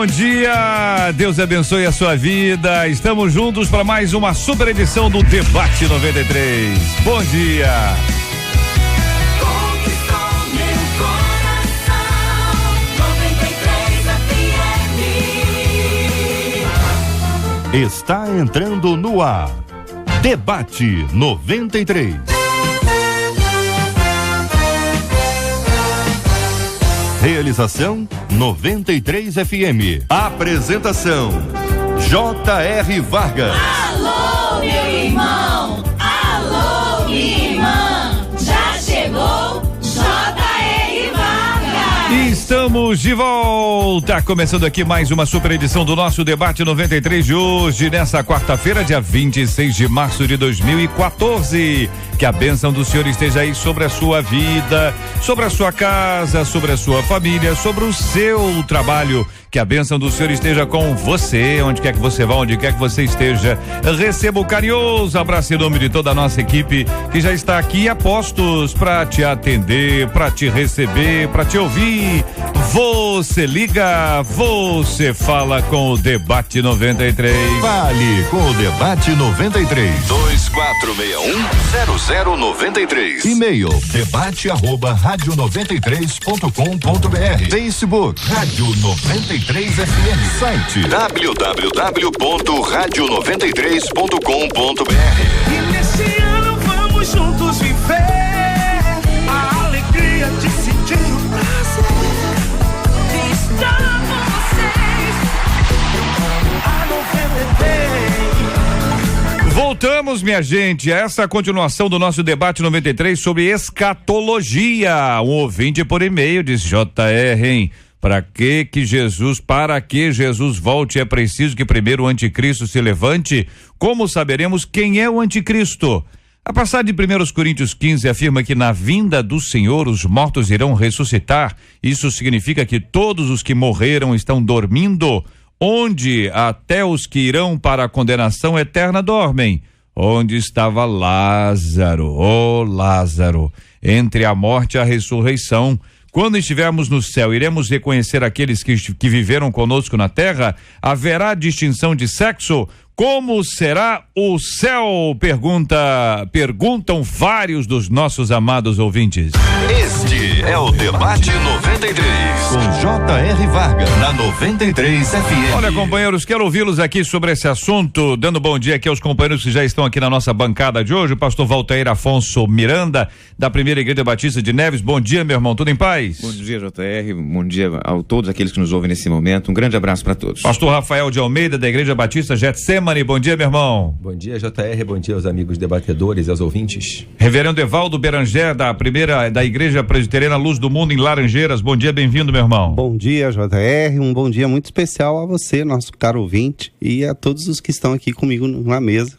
bom dia, Deus abençoe a sua vida. Estamos juntos para mais uma super edição do Debate 93. Bom dia. Está entrando no ar. Debate 93. Realização 93 FM. Apresentação J.R. Vargas. Alô, meu irmão. Alô, minha irmã. Já chegou J.R. Vargas. Estamos de volta, começando aqui mais uma super edição do nosso Debate 93 de hoje, nessa quarta-feira, dia 26 de março de 2014. Que a bênção do Senhor esteja aí sobre a sua vida, sobre a sua casa, sobre a sua família, sobre o seu trabalho. Que a bênção do Senhor esteja com você, onde quer que você vá, onde quer que você esteja. Receba o carinhoso abraço em nome de toda a nossa equipe que já está aqui a postos para te atender, para te receber, para te ouvir. Você liga, você fala com o Debate 93. Fale com o Debate 93. 2461-0093. E-mail debate@radio93.com.br. Facebook Rádio 93 FM. Site www.radio93.com.br. E nesse ano vamos juntos viver a alegria de sentir o prazer de estar com vocês. A 93. Voltamos, minha gente, a essa continuação do nosso Debate 93 sobre escatologia. Um ouvinte por e-mail diz: JR, hein? Para que Jesus volte, é preciso que primeiro o anticristo se levante? Como saberemos quem é o anticristo? A passagem de 1 Coríntios 15 afirma que na vinda do Senhor os mortos irão ressuscitar. Isso significa que todos os que morreram estão dormindo, onde até os que irão para a condenação eterna dormem. Onde estava Lázaro? Oh, Lázaro, entre a morte e a ressurreição. Quando estivermos no céu, iremos reconhecer aqueles que viveram conosco na terra? Haverá distinção de sexo? Como será o céu? Perguntam vários dos nossos amados ouvintes. Este é o Debate 93. com J.R. Vargas na 93 FM. Olha, companheiros, quero ouvi-los aqui sobre esse assunto, dando bom dia aqui aos companheiros que já estão aqui na nossa bancada de hoje. O pastor Valtair Afonso Miranda, da Primeira Igreja Batista de Neves. Bom dia, meu irmão, tudo em paz? Bom dia, JR, bom dia a todos aqueles que nos ouvem nesse momento. Um grande abraço para todos. Pastor Rafael de Almeida, da Igreja Batista Getsemane. Bom dia, meu irmão. Bom dia, JR, bom dia aos amigos debatedores e aos ouvintes. Reverendo Evaldo Beranger, da Igreja Presbiteriana Luz do Mundo em Laranjeiras. Bom dia, bem-vindo, meu irmão. Bom dia, JR, um bom dia muito especial a você, nosso caro ouvinte, e a todos os que estão aqui comigo na mesa.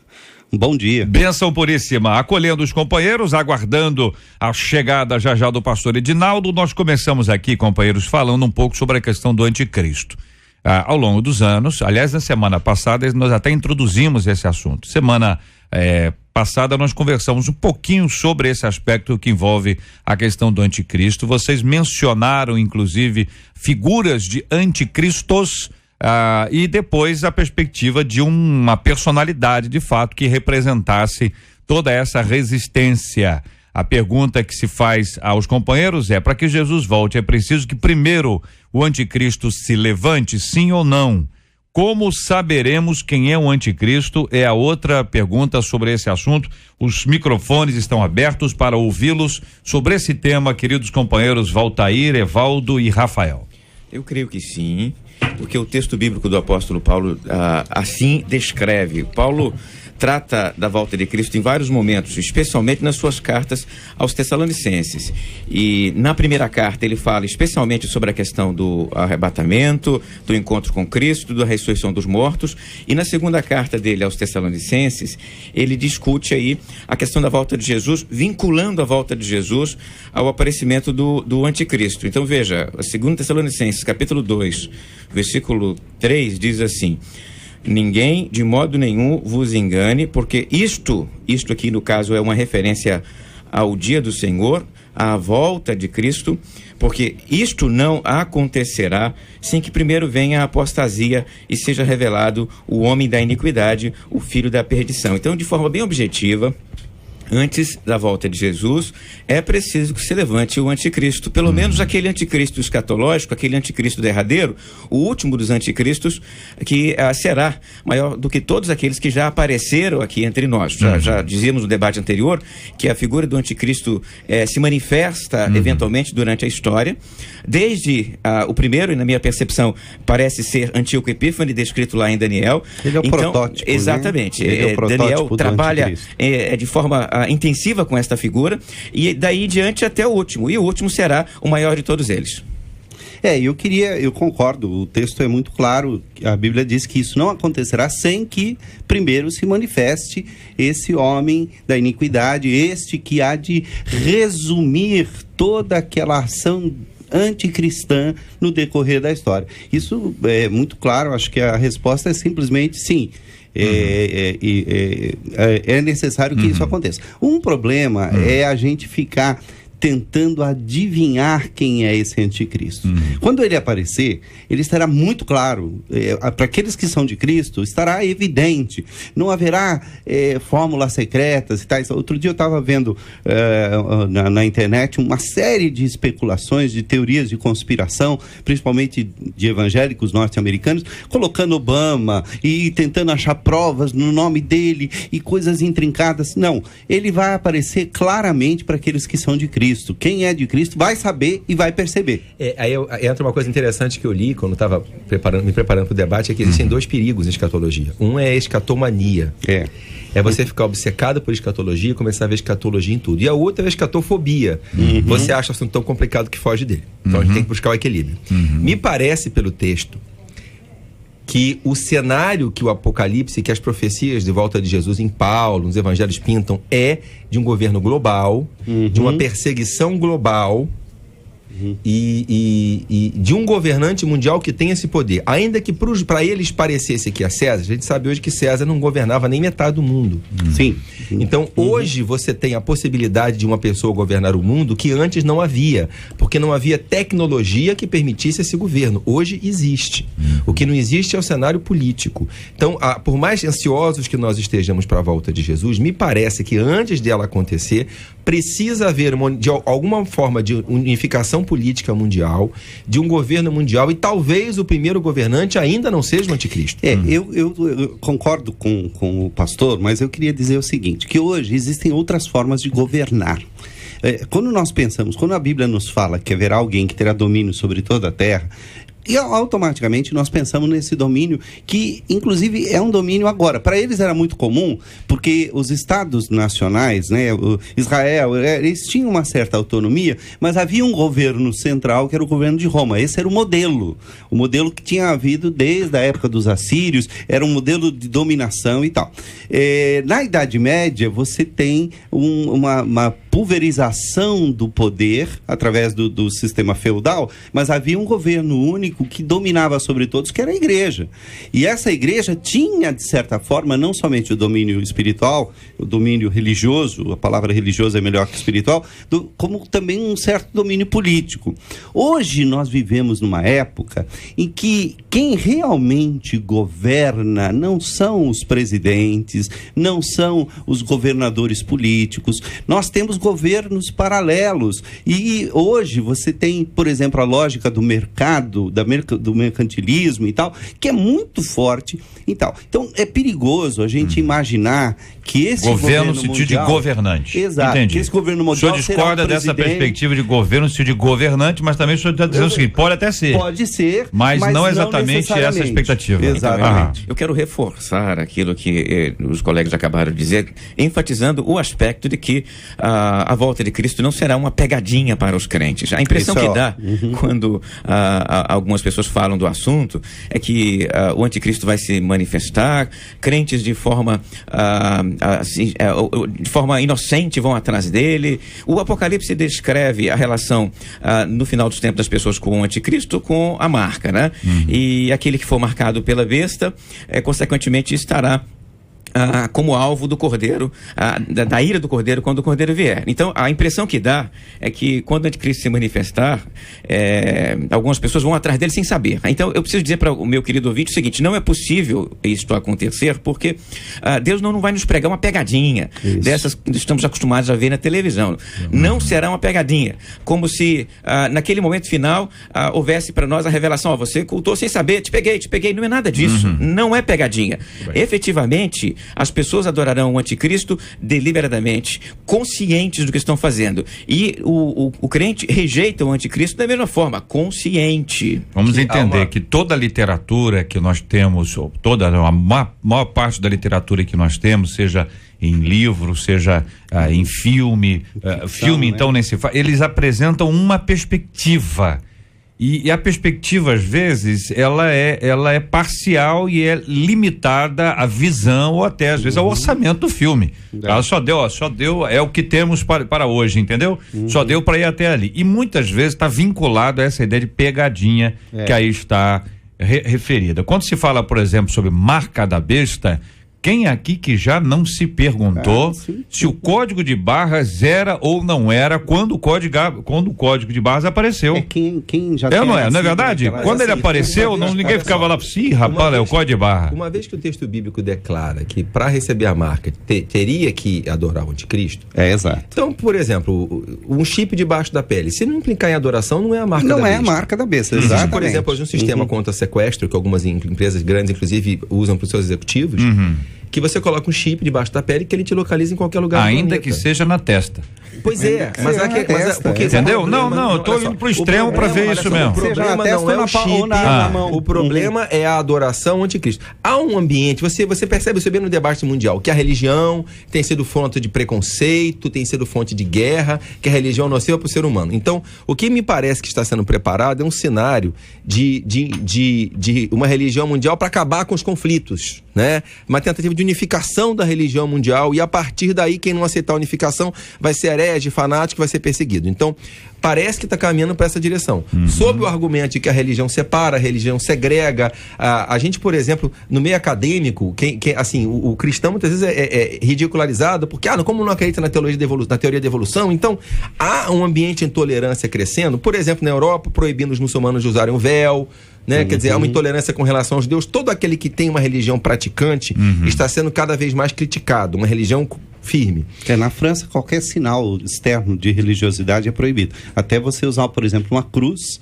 Um bom dia. Bênção puríssima. Acolhendo os companheiros, aguardando a chegada já do pastor Edinaldo, nós começamos aqui, companheiros, falando um pouco sobre a questão do anticristo. Ao longo dos anos, aliás, na semana passada nós até introduzimos esse assunto. Semana passada nós conversamos um pouquinho sobre esse aspecto que envolve a questão do anticristo. Vocês mencionaram, inclusive, figuras de anticristos e depois a perspectiva de uma personalidade, de fato, que representasse toda essa resistência. A pergunta que se faz aos companheiros é: para que Jesus volte, é preciso que primeiro o anticristo se levante, sim ou não? Como saberemos quem é o anticristo? É a outra pergunta sobre esse assunto. Os microfones estão abertos para ouvi-los sobre esse tema, queridos companheiros Valtair, Evaldo e Rafael. Eu creio que sim, porque o texto bíblico do apóstolo Paulo assim descreve. Paulo trata da volta de Cristo em vários momentos, especialmente nas suas cartas aos Tessalonicenses. E na primeira carta ele fala especialmente sobre a questão do arrebatamento, do encontro com Cristo, da ressurreição dos mortos. E na segunda carta dele aos Tessalonicenses, ele discute aí a questão da volta de Jesus, vinculando a volta de Jesus ao aparecimento do anticristo. Então veja, a 2 Tessalonicenses, capítulo 2, versículo 3, diz assim: ninguém de modo nenhum vos engane, porque isto aqui no caso é uma referência ao dia do Senhor, à volta de Cristo, porque isto não acontecerá sem que primeiro venha a apostasia e seja revelado o homem da iniquidade, o filho da perdição. Então, de forma bem objetiva, antes da volta de Jesus, é preciso que se levante o anticristo, pelo menos aquele anticristo escatológico, aquele anticristo derradeiro, o último dos anticristos, que será maior do que todos aqueles que já apareceram aqui entre nós. Já dizíamos no debate anterior que a figura do anticristo se manifesta eventualmente durante a história, desde o primeiro, e na minha percepção parece ser Antíoco Epífane, descrito lá em Daniel. Ele é o protótipo, exatamente, né? Ele é o protótipo Daniel do trabalha anticristo. de forma intensiva com esta figura, e daí em diante até o último, e o último será o maior de todos eles. Eu concordo, o texto é muito claro, a Bíblia diz que isso não acontecerá sem que primeiro se manifeste esse homem da iniquidade, este que há de resumir toda aquela ação anticristã no decorrer da história. Isso é muito claro, acho que a resposta é simplesmente sim. É necessário que isso aconteça. Um problema é a gente ficar tentando adivinhar quem é esse anticristo. Quando ele aparecer, ele estará muito claro. Para aqueles que são de Cristo, estará evidente. Não haverá fórmulas secretas e tais. Outro dia eu estava vendo na internet uma série de especulações, de teorias de conspiração, principalmente de evangélicos norte-americanos, colocando Obama e tentando achar provas no nome dele e coisas intrincadas. Não, ele vai aparecer claramente para aqueles que são de Cristo. Quem é de Cristo vai saber e vai perceber. Aí entra uma coisa interessante que eu li quando estava me preparando para o debate, é que existem dois perigos em escatologia. Um é a escatomania. É você ficar obcecado por escatologia e começar a ver escatologia em tudo. E a outra é a escatofobia. Você acha o assunto tão complicado que foge dele. Então a gente tem que buscar o equilíbrio. Me parece, pelo texto, que o cenário que o Apocalipse, que as profecias de volta de Jesus em Paulo, nos evangelhos pintam, é de um governo global, de uma perseguição global, e de um governante mundial que tem esse poder. Ainda que para eles parecesse que é César, a gente sabe hoje que César não governava nem metade do mundo. Sim. Então, hoje você tem a possibilidade de uma pessoa governar o mundo que antes não havia, porque não havia tecnologia que permitisse esse governo. Hoje existe. O que não existe é o cenário político. Então, por mais ansiosos que nós estejamos para a volta de Jesus, me parece que antes dela acontecer, precisa haver alguma forma de unificação política mundial, de um governo mundial, e talvez o primeiro governante ainda não seja o anticristo. Eu concordo com o pastor, mas eu queria dizer o seguinte, que hoje existem outras formas de governar. Quando nós pensamos, quando a Bíblia nos fala que haverá alguém que terá domínio sobre toda a terra, e automaticamente nós pensamos nesse domínio que, inclusive, é um domínio agora. Para eles era muito comum, porque os estados nacionais, né, Israel, eles tinham uma certa autonomia, mas havia um governo central que era o governo de Roma. Esse era o modelo que tinha havido desde a época dos assírios, era um modelo de dominação e tal. Na Idade Média, você tem uma pulverização do poder através do sistema feudal, mas havia um governo único que dominava sobre todos, que era a igreja. E essa igreja tinha, de certa forma, não somente o domínio espiritual, o domínio religioso, a palavra religioso é melhor que espiritual, como também um certo domínio político. Hoje nós vivemos numa época em que quem realmente governa não são os presidentes, não são os governadores políticos, nós temos governos paralelos. E hoje você tem, por exemplo, a lógica do mercado, do mercantilismo e tal, que é muito forte e tal. Então, é perigoso a gente imaginar que esse governo no sentido mundial, de governante. Exato. Entendi. Que esse governo mundial o senhor discorda dessa perspectiva de governo no sentido de governante, mas também o senhor está dizendo o seguinte, pode até ser. Pode ser, mas não exatamente essa expectativa. Exatamente. Eu quero reforçar aquilo que os colegas acabaram de dizer, enfatizando o aspecto de que a volta de Cristo não será uma pegadinha para os crentes. A impressão que dá quando algumas pessoas falam do assunto é que o anticristo vai se manifestar, crentes de forma inocente vão atrás dele. O Apocalipse descreve a relação no final dos tempos das pessoas com o anticristo, com a marca, né? E aquele que for marcado pela besta, consequentemente estará como alvo do cordeiro, da ira do cordeiro quando o cordeiro vier. Então, a impressão que dá é que quando o anticristo se manifestar, algumas pessoas vão atrás dele sem saber. Então, eu preciso dizer para o meu querido ouvinte o seguinte: não é possível isto acontecer, porque Deus não vai nos pregar uma pegadinha dessas que estamos acostumados a ver na televisão. Não será uma pegadinha, como se naquele momento final houvesse para nós a revelação: você cultou sem saber, te peguei. Não é nada disso. Não é pegadinha. Efetivamente, as pessoas adorarão o anticristo deliberadamente, conscientes do que estão fazendo. E o crente rejeita o anticristo da mesma forma, consciente. Vamos entender que toda a literatura que nós temos, a maior parte da literatura que nós temos, seja em livro, seja em filme, então nem se fala, eles apresentam uma perspectiva. E a perspectiva, às vezes, ela é parcial e é limitada à visão ou até, às vezes, ao orçamento do filme. Ela só deu, é o que temos para hoje, entendeu? Só deu para ir até ali. E muitas vezes está vinculado a essa ideia de pegadinha que aí está referida. Quando se fala, por exemplo, sobre marca da besta, quem aqui que já não se perguntou se o código de barras era ou não era quando o código de barras apareceu? Quem já não é verdade? Quando ele apareceu, ninguém ficava lá assim, rapaz, é o código de barra. Uma vez que o texto bíblico declara que para receber a marca teria que adorar o anticristo. Exato. Então, por exemplo, um chip debaixo da pele, se não implicar em adoração, não é a marca da besta. Não é a marca da besta, exatamente. Existe, por exemplo, hoje um sistema contra sequestro que algumas empresas grandes, inclusive, usam para os seus executivos. Que você coloca um chip debaixo da pele que ele te localiza em qualquer lugar do planeta. Ainda que seja na testa. Pois é, mas entendeu? Não, eu tô indo pro extremo para ver isso mesmo. O problema não é o chip, o problema é a adoração ao anticristo. Há um ambiente, você percebe isso bem no debate mundial, que a religião tem sido fonte de preconceito, tem sido fonte de guerra, que a religião é nociva para o ser humano. Então, o que me parece que está sendo preparado é um cenário de uma religião mundial para acabar com os conflitos, né? Uma tentativa de unificação da religião mundial, e a partir daí quem não aceitar a unificação vai ser herege, fanático, vai ser perseguido. Então, parece que está caminhando para essa direção. Sob o argumento de que a religião separa, a religião segrega, a gente, por exemplo, no meio acadêmico, assim, o cristão muitas vezes é ridicularizado porque, como não acredita na teoria da evolução, então há um ambiente de intolerância crescendo, por exemplo, na Europa, proibindo os muçulmanos de usarem o véu, né? Quer dizer, há uma intolerância com relação aos deuses. Todo aquele que tem uma religião praticante está sendo cada vez mais criticado, uma religião firme. Na França, qualquer sinal externo de religiosidade é proibido. Até você usar, por exemplo, uma cruz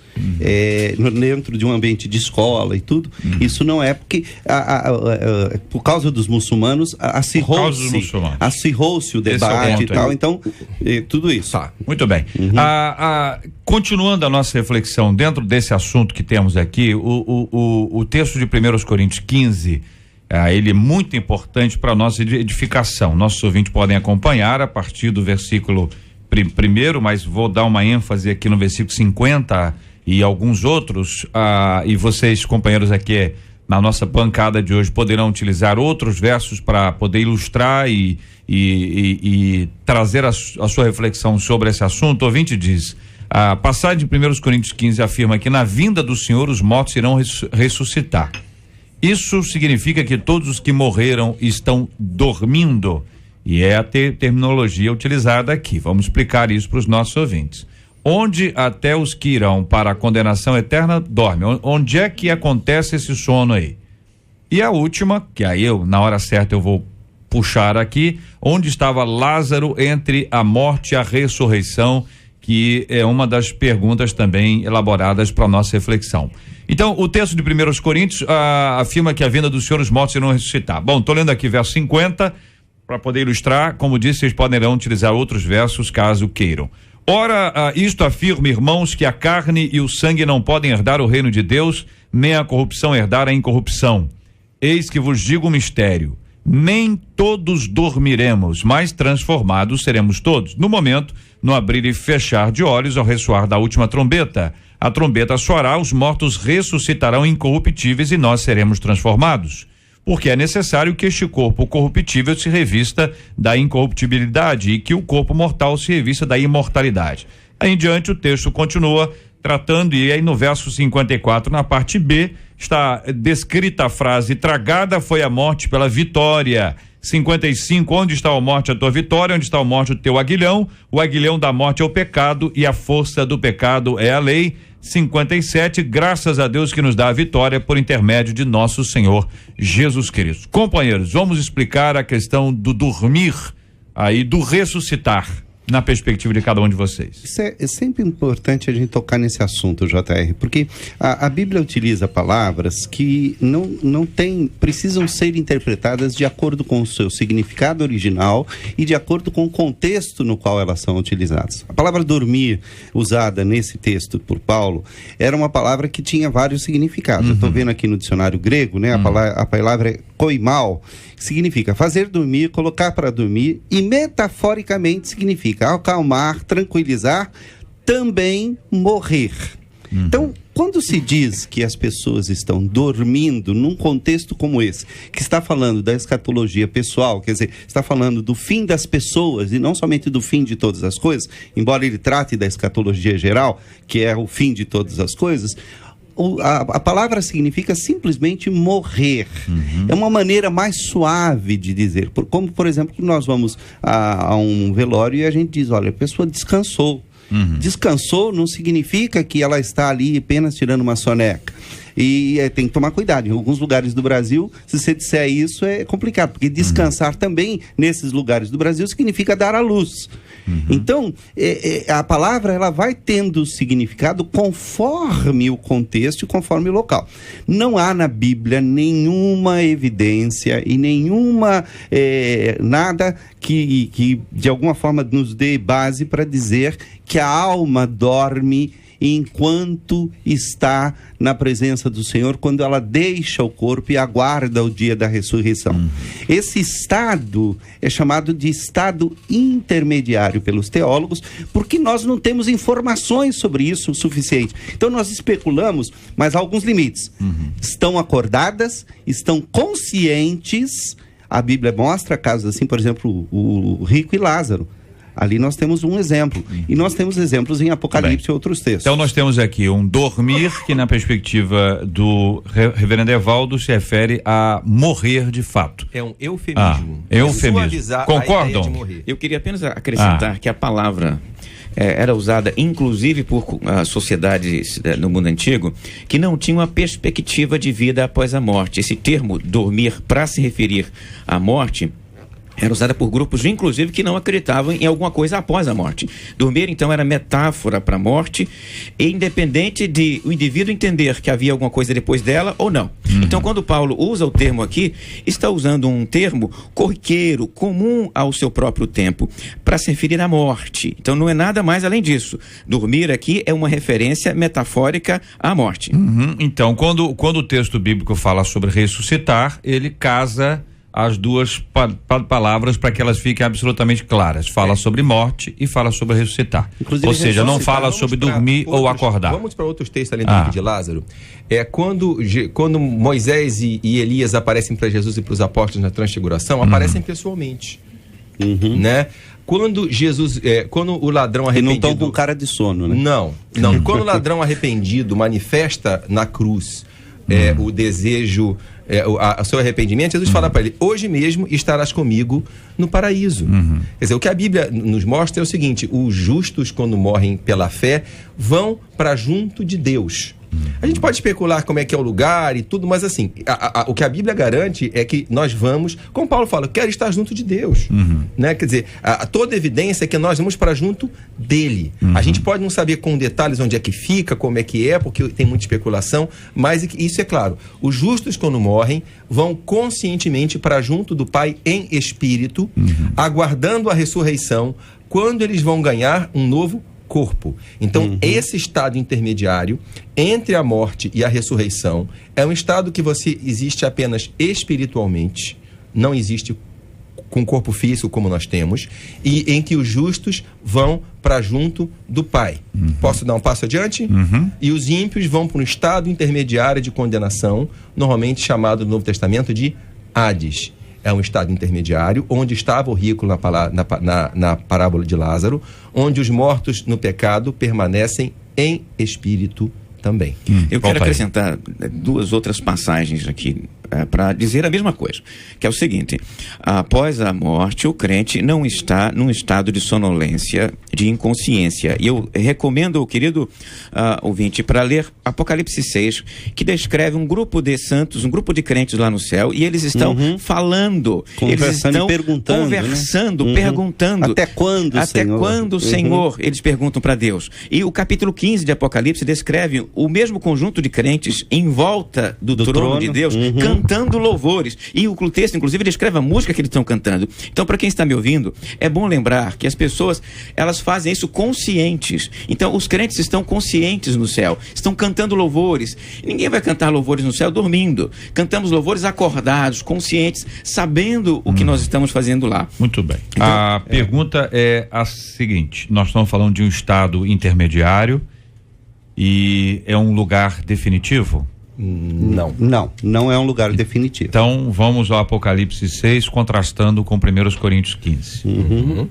dentro de um ambiente de escola e tudo. Isso não é porque por causa dos muçulmanos acirrou-se o debate e tal. Então, tudo isso. Tá. Muito bem. Continuando a nossa reflexão dentro desse assunto que temos aqui, o texto de 1 Coríntios 15, ele é muito importante para a nossa edificação. Nossos ouvintes podem acompanhar a partir do versículo primeiro, mas vou dar uma ênfase aqui no versículo 50 e alguns outros, e vocês, companheiros aqui na nossa bancada de hoje, poderão utilizar outros versos para poder ilustrar e trazer a sua reflexão sobre esse assunto. O ouvinte diz: a passagem de 1 Coríntios 15 afirma que na vinda do Senhor os mortos irão ressuscitar. Isso significa que todos os que morreram estão dormindo, e é a terminologia utilizada aqui. Vamos explicar isso para os nossos ouvintes. Onde até os que irão para a condenação eterna dormem? Onde é que acontece esse sono aí? E a última, que aí na hora certa eu vou puxar aqui, onde estava Lázaro entre a morte e a ressurreição, que é uma das perguntas também elaboradas para a nossa reflexão. Então, o texto de 1 Coríntios afirma que a vinda do Senhor os mortos irão ressuscitar. Bom, estou lendo aqui verso 50, para poder ilustrar. Como disse, vocês poderão utilizar outros versos caso queiram. Ora, isto afirma, irmãos, que a carne e o sangue não podem herdar o reino de Deus, nem a corrupção herdar a incorrupção. Eis que vos digo um mistério: nem todos dormiremos, mas transformados seremos todos. No momento, no abrir e fechar de olhos, ao ressoar da última trombeta. A trombeta soará, os mortos ressuscitarão incorruptíveis e nós seremos transformados. Porque é necessário que este corpo corruptível se revista da incorruptibilidade e que o corpo mortal se revista da imortalidade. Aí em diante o texto continua tratando, e aí no verso 54, na parte B, está descrita a frase: tragada foi a morte pela vitória. 55, onde está a morte a tua vitória, onde está a morte o teu aguilhão? O aguilhão da morte é o pecado e a força do pecado é a lei. 57, graças a Deus que nos dá a vitória por intermédio de nosso Senhor Jesus Cristo. Companheiros, vamos explicar a questão do dormir aí, do ressuscitar, na perspectiva de cada um de vocês. Isso é sempre importante a gente tocar nesse assunto, JR, porque a Bíblia utiliza palavras que precisam ser interpretadas de acordo com o seu significado original e de acordo com o contexto no qual elas são utilizadas. A palavra dormir, usada nesse texto por Paulo, era uma palavra que tinha vários significados. Eu estou vendo aqui no dicionário grego, né? A palavra é koimal, que significa fazer dormir, colocar para dormir, e metaforicamente significa acalmar, tranquilizar, também morrer. Então, quando se diz que as pessoas estão dormindo num contexto como esse, que está falando da escatologia pessoal, quer dizer, está falando do fim das pessoas e não somente do fim de todas as coisas, embora ele trate da escatologia geral, que é o fim de todas as coisas, a palavra significa simplesmente morrer. É uma maneira mais suave de dizer. Como, por exemplo, nós vamos a um velório e a gente diz, olha, a pessoa descansou. Descansou não significa que ela está ali apenas tirando uma soneca. E tem que tomar cuidado. Em alguns lugares do Brasil, se você disser isso, é complicado, porque descansar também, nesses lugares do Brasil, significa dar à luz. Então, a palavra ela vai tendo significado conforme o contexto e conforme o local. Não há na Bíblia nenhuma evidência e nenhuma nada que de alguma forma nos dê base para dizer que a alma dorme enquanto está na presença do Senhor, quando ela deixa o corpo e aguarda o dia da ressurreição. Esse estado é chamado de estado intermediário pelos teólogos, porque nós não temos informações sobre isso o suficiente. Então nós especulamos, mas há alguns limites. Estão acordadas, estão conscientes. A Bíblia mostra casos assim, por exemplo, o rico e Lázaro. Ali nós temos um exemplo. E nós temos exemplos em Apocalipse e outros textos. Então nós temos aqui um dormir que na perspectiva do reverendo Evaldo se refere a morrer de fato. É um eufemismo. Eufemismo. Concordam? Eu queria apenas acrescentar que a palavra era usada inclusive por sociedades no mundo antigo que não tinham a perspectiva de vida após a morte. Esse termo dormir, para se referir à morte, era usada por grupos, inclusive, que não acreditavam em alguma coisa após a morte. Dormir, então, era metáfora para a morte, independente de o indivíduo entender que havia alguma coisa depois dela ou não. Então, quando Paulo usa o termo aqui, está usando um termo corriqueiro, comum ao seu próprio tempo, para se referir à morte. Então, não é nada mais além disso. Dormir aqui é uma referência metafórica à morte. Então, quando o texto bíblico fala sobre ressuscitar, ele casa as duas palavras para que elas fiquem absolutamente claras. Fala sobre morte e fala sobre ressuscitar. Inclusive, ou seja, não fala sobre dormir ou acordar. Vamos para outros textos além do livro de Lázaro. Quando Moisés e Elias aparecem para Jesus e para os apóstolos na transfiguração, aparecem pessoalmente. Né? Quando Jesus, quando o ladrão arrependido... E não estão com cara de sono, né? Não. Quando o ladrão arrependido manifesta na cruz o desejo, o seu arrependimento, Jesus fala para ele: hoje mesmo estarás comigo no paraíso. Quer dizer, o que a Bíblia nos mostra é o seguinte: os justos, quando morrem pela fé, vão para junto de Deus. A gente pode especular como é que é o lugar e tudo, mas assim, o que a Bíblia garante é que nós vamos, como Paulo fala, quero estar junto de Deus, né? Quer dizer, toda evidência é que nós vamos para junto dele. A gente pode não saber com detalhes onde é que fica, como é que é, porque tem muita especulação, mas isso é claro, os justos quando morrem vão conscientemente para junto do Pai em espírito, aguardando a ressurreição, quando eles vão ganhar um novo corpo. Então, esse estado intermediário entre a morte e a ressurreição é um estado que você existe apenas espiritualmente, não existe com corpo físico como nós temos, e em que os justos vão para junto do Pai. Posso dar um passo adiante? E os ímpios vão para um estado intermediário de condenação, normalmente chamado no Novo Testamento de Hades. É um estado intermediário, onde estava o rico na parábola de Lázaro, onde os mortos no pecado permanecem em espírito também. Eu quero acrescentar duas outras passagens aqui para dizer a mesma coisa, que é o seguinte: após a morte, o crente não está num estado de sonolência, de inconsciência. E eu recomendo ao querido ouvinte para ler Apocalipse 6, que descreve um grupo de santos, um grupo de crentes lá no céu, e eles estão falando, eles estão conversando, né? perguntando. Até quando, Senhor? Quando, Senhor? Eles perguntam para Deus. E o capítulo 15 de Apocalipse descreve o mesmo conjunto de crentes em volta do trono de Deus, cantando louvores. E o texto, inclusive, descreve a música que eles estão cantando. Então, para quem está me ouvindo, é bom lembrar que as pessoas, elas fazem isso conscientes. Então, os crentes estão conscientes no céu, estão cantando louvores. Ninguém vai cantar louvores no céu dormindo. Cantamos louvores acordados, conscientes, sabendo o que nós estamos fazendo lá. Muito bem. Então, a pergunta é a seguinte: nós estamos falando de um estado intermediário e é um lugar definitivo? Não é um lugar definitivo. Então vamos ao Apocalipse 6, contrastando com 1 Coríntios 15.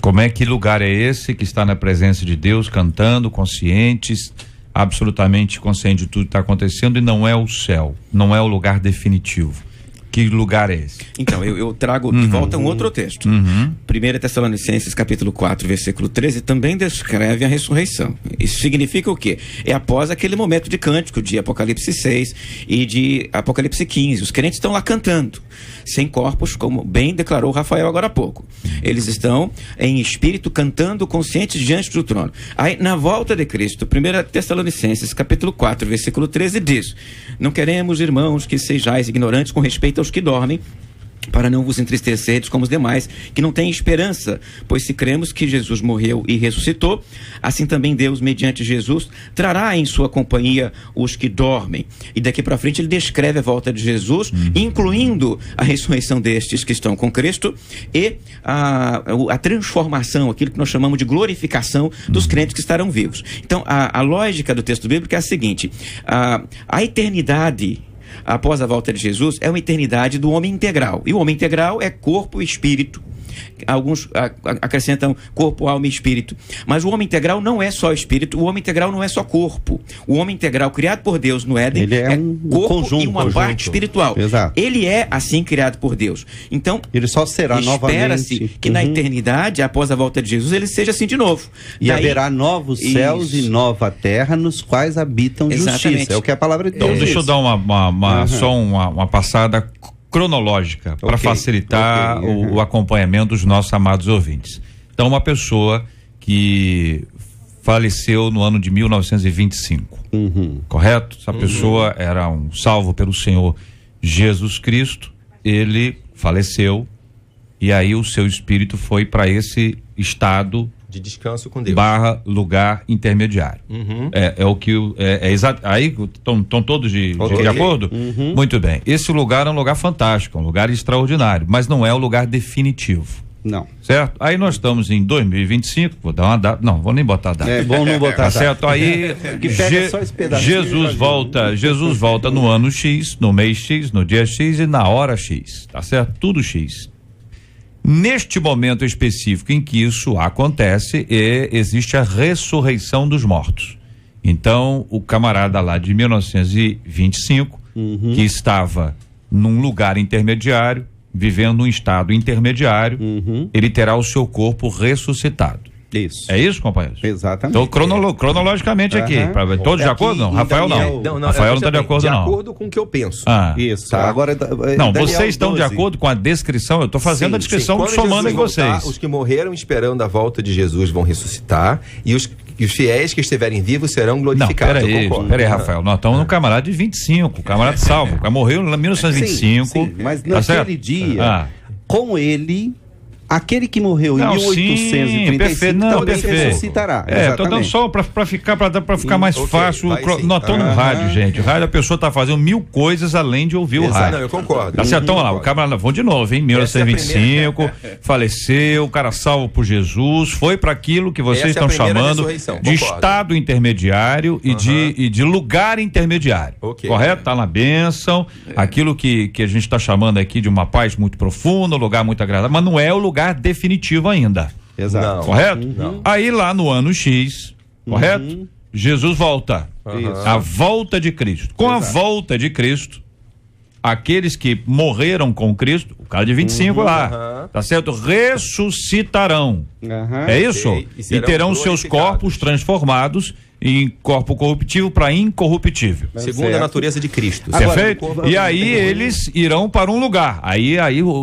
Como é que lugar é esse que está na presença de Deus, cantando, conscientes, absolutamente consciente de tudo que está acontecendo, e não é o céu, não é o lugar definitivo? Que lugar é esse? Então, eu trago de volta um outro texto. 1 Tessalonicenses capítulo 4, versículo 13, também descreve a ressurreição. Isso significa o quê? É após aquele momento de cântico de Apocalipse 6 e de Apocalipse 15. Os crentes estão lá cantando, sem corpos, como bem declarou Rafael agora há pouco. Eles estão em espírito cantando, conscientes diante do trono. Aí, na volta de Cristo, 1 Tessalonicenses capítulo 4, versículo 13 diz: não queremos, irmãos, que sejais ignorantes com respeito aos que dormem, para não vos entristecerdes como os demais, que não têm esperança. Pois se cremos que Jesus morreu e ressuscitou, assim também Deus, mediante Jesus, trará em sua companhia os que dormem. E daqui para frente ele descreve a volta de Jesus, incluindo a ressurreição destes que estão com Cristo e a transformação, aquilo que nós chamamos de glorificação dos crentes que estarão vivos. Então, a lógica do texto bíblico é a seguinte: a eternidade após a volta de Jesus é uma eternidade do homem integral. E o homem integral é corpo e espírito. Alguns acrescentam corpo, alma e espírito. Mas o homem integral não é só espírito, o homem integral não é só corpo. O homem integral criado por Deus no Éden é corpo conjunto, e uma parte espiritual. Exato. Ele é assim criado por Deus. Então, ele só será espera-se novamente que na eternidade, após a volta de Jesus, ele seja assim de novo. E haverá novos céus e nova terra nos quais habitam justiça. É o que a palavra de Deus diz. Deixa eu dar só uma passada cronológica para facilitar o acompanhamento dos nossos amados ouvintes. Então, uma pessoa que faleceu no ano de 1925, correto? Essa pessoa era um salvo pelo Senhor Jesus Cristo, ele faleceu e aí o seu espírito foi para esse estado de descanso com Deus / lugar intermediário. É o que é exato. Aí estão todos de acordo? Muito bem. Esse lugar é um lugar fantástico, um lugar extraordinário, mas não é o lugar definitivo. Não. Certo? Aí nós estamos em 2025, vou dar uma data, não, vou nem botar a data. É bom não botar tá certo? Aí que pega só esse pedacinho. Jesus volta no ano X, no mês X, no dia X e na hora X, tá certo? Tudo X. Neste momento específico em que isso acontece, existe a ressurreição dos mortos. Então, o camarada lá de 1925, que estava num lugar intermediário, vivendo um estado intermediário, ele terá o seu corpo ressuscitado. Isso. É isso, companheiros? Exatamente. Então, cronologicamente aqui, todos de acordo? Não, Rafael não. Rafael não está de acordo, não. De acordo com o que eu penso. Isso. Tá? Agora, não, vocês estão de acordo com a descrição? Eu estou fazendo a descrição somando em vocês. Os que morreram esperando a volta de Jesus vão ressuscitar e os fiéis que estiverem vivos serão glorificados. Peraí, Rafael, nós estamos num camarada de 25, camarada salvo, o cara morreu em 1925. Sim, mas naquele dia, com ele, aquele que morreu em 1835 também ressuscitará. Estou dando só para ficar mais fácil. Nós estamos no rádio, gente. O rádio, a pessoa está fazendo 1000 coisas além de ouvir o rádio. Não, eu concordo. Tá certo? Então, lá, o camarada, vamos de novo, hein? 1925, faleceu, o cara salvo por Jesus, foi para aquilo que vocês estão chamando de estado intermediário e de lugar intermediário. Correto? Tá na bênção, aquilo que a gente está chamando aqui de uma paz muito profunda, um lugar muito agradável, mas não é o lugar definitivo ainda. Exato. Correto? Não. Aí lá no ano X, correto? Jesus volta. A volta de Cristo. Com a volta de Cristo, aqueles que morreram com Cristo, o cara de 25 lá, tá certo? Ressuscitarão. É isso? E terão seus corpos transformados em corpo corruptível para incorruptível. Segundo a natureza de Cristo. Perfeito? E aí eles irão para um lugar. Aí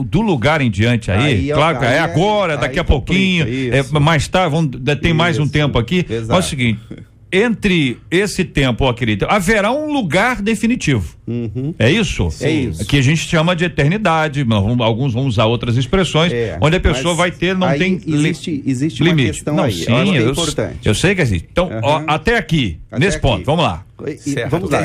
do lugar em diante claro que é agora, daqui a pouquinho, mais tarde, tem mais um tempo aqui. Mas é o seguinte, entre esse tempo, aquele tempo, haverá um lugar definitivo. É isso? É isso. Que a gente chama de eternidade, alguns vão usar outras expressões, onde a pessoa vai ter, não tem existe uma limite. questão não, aí, sim, é importante. Eu sei que existe. Então, até aqui, nesse ponto, vamos lá. Vamos lá.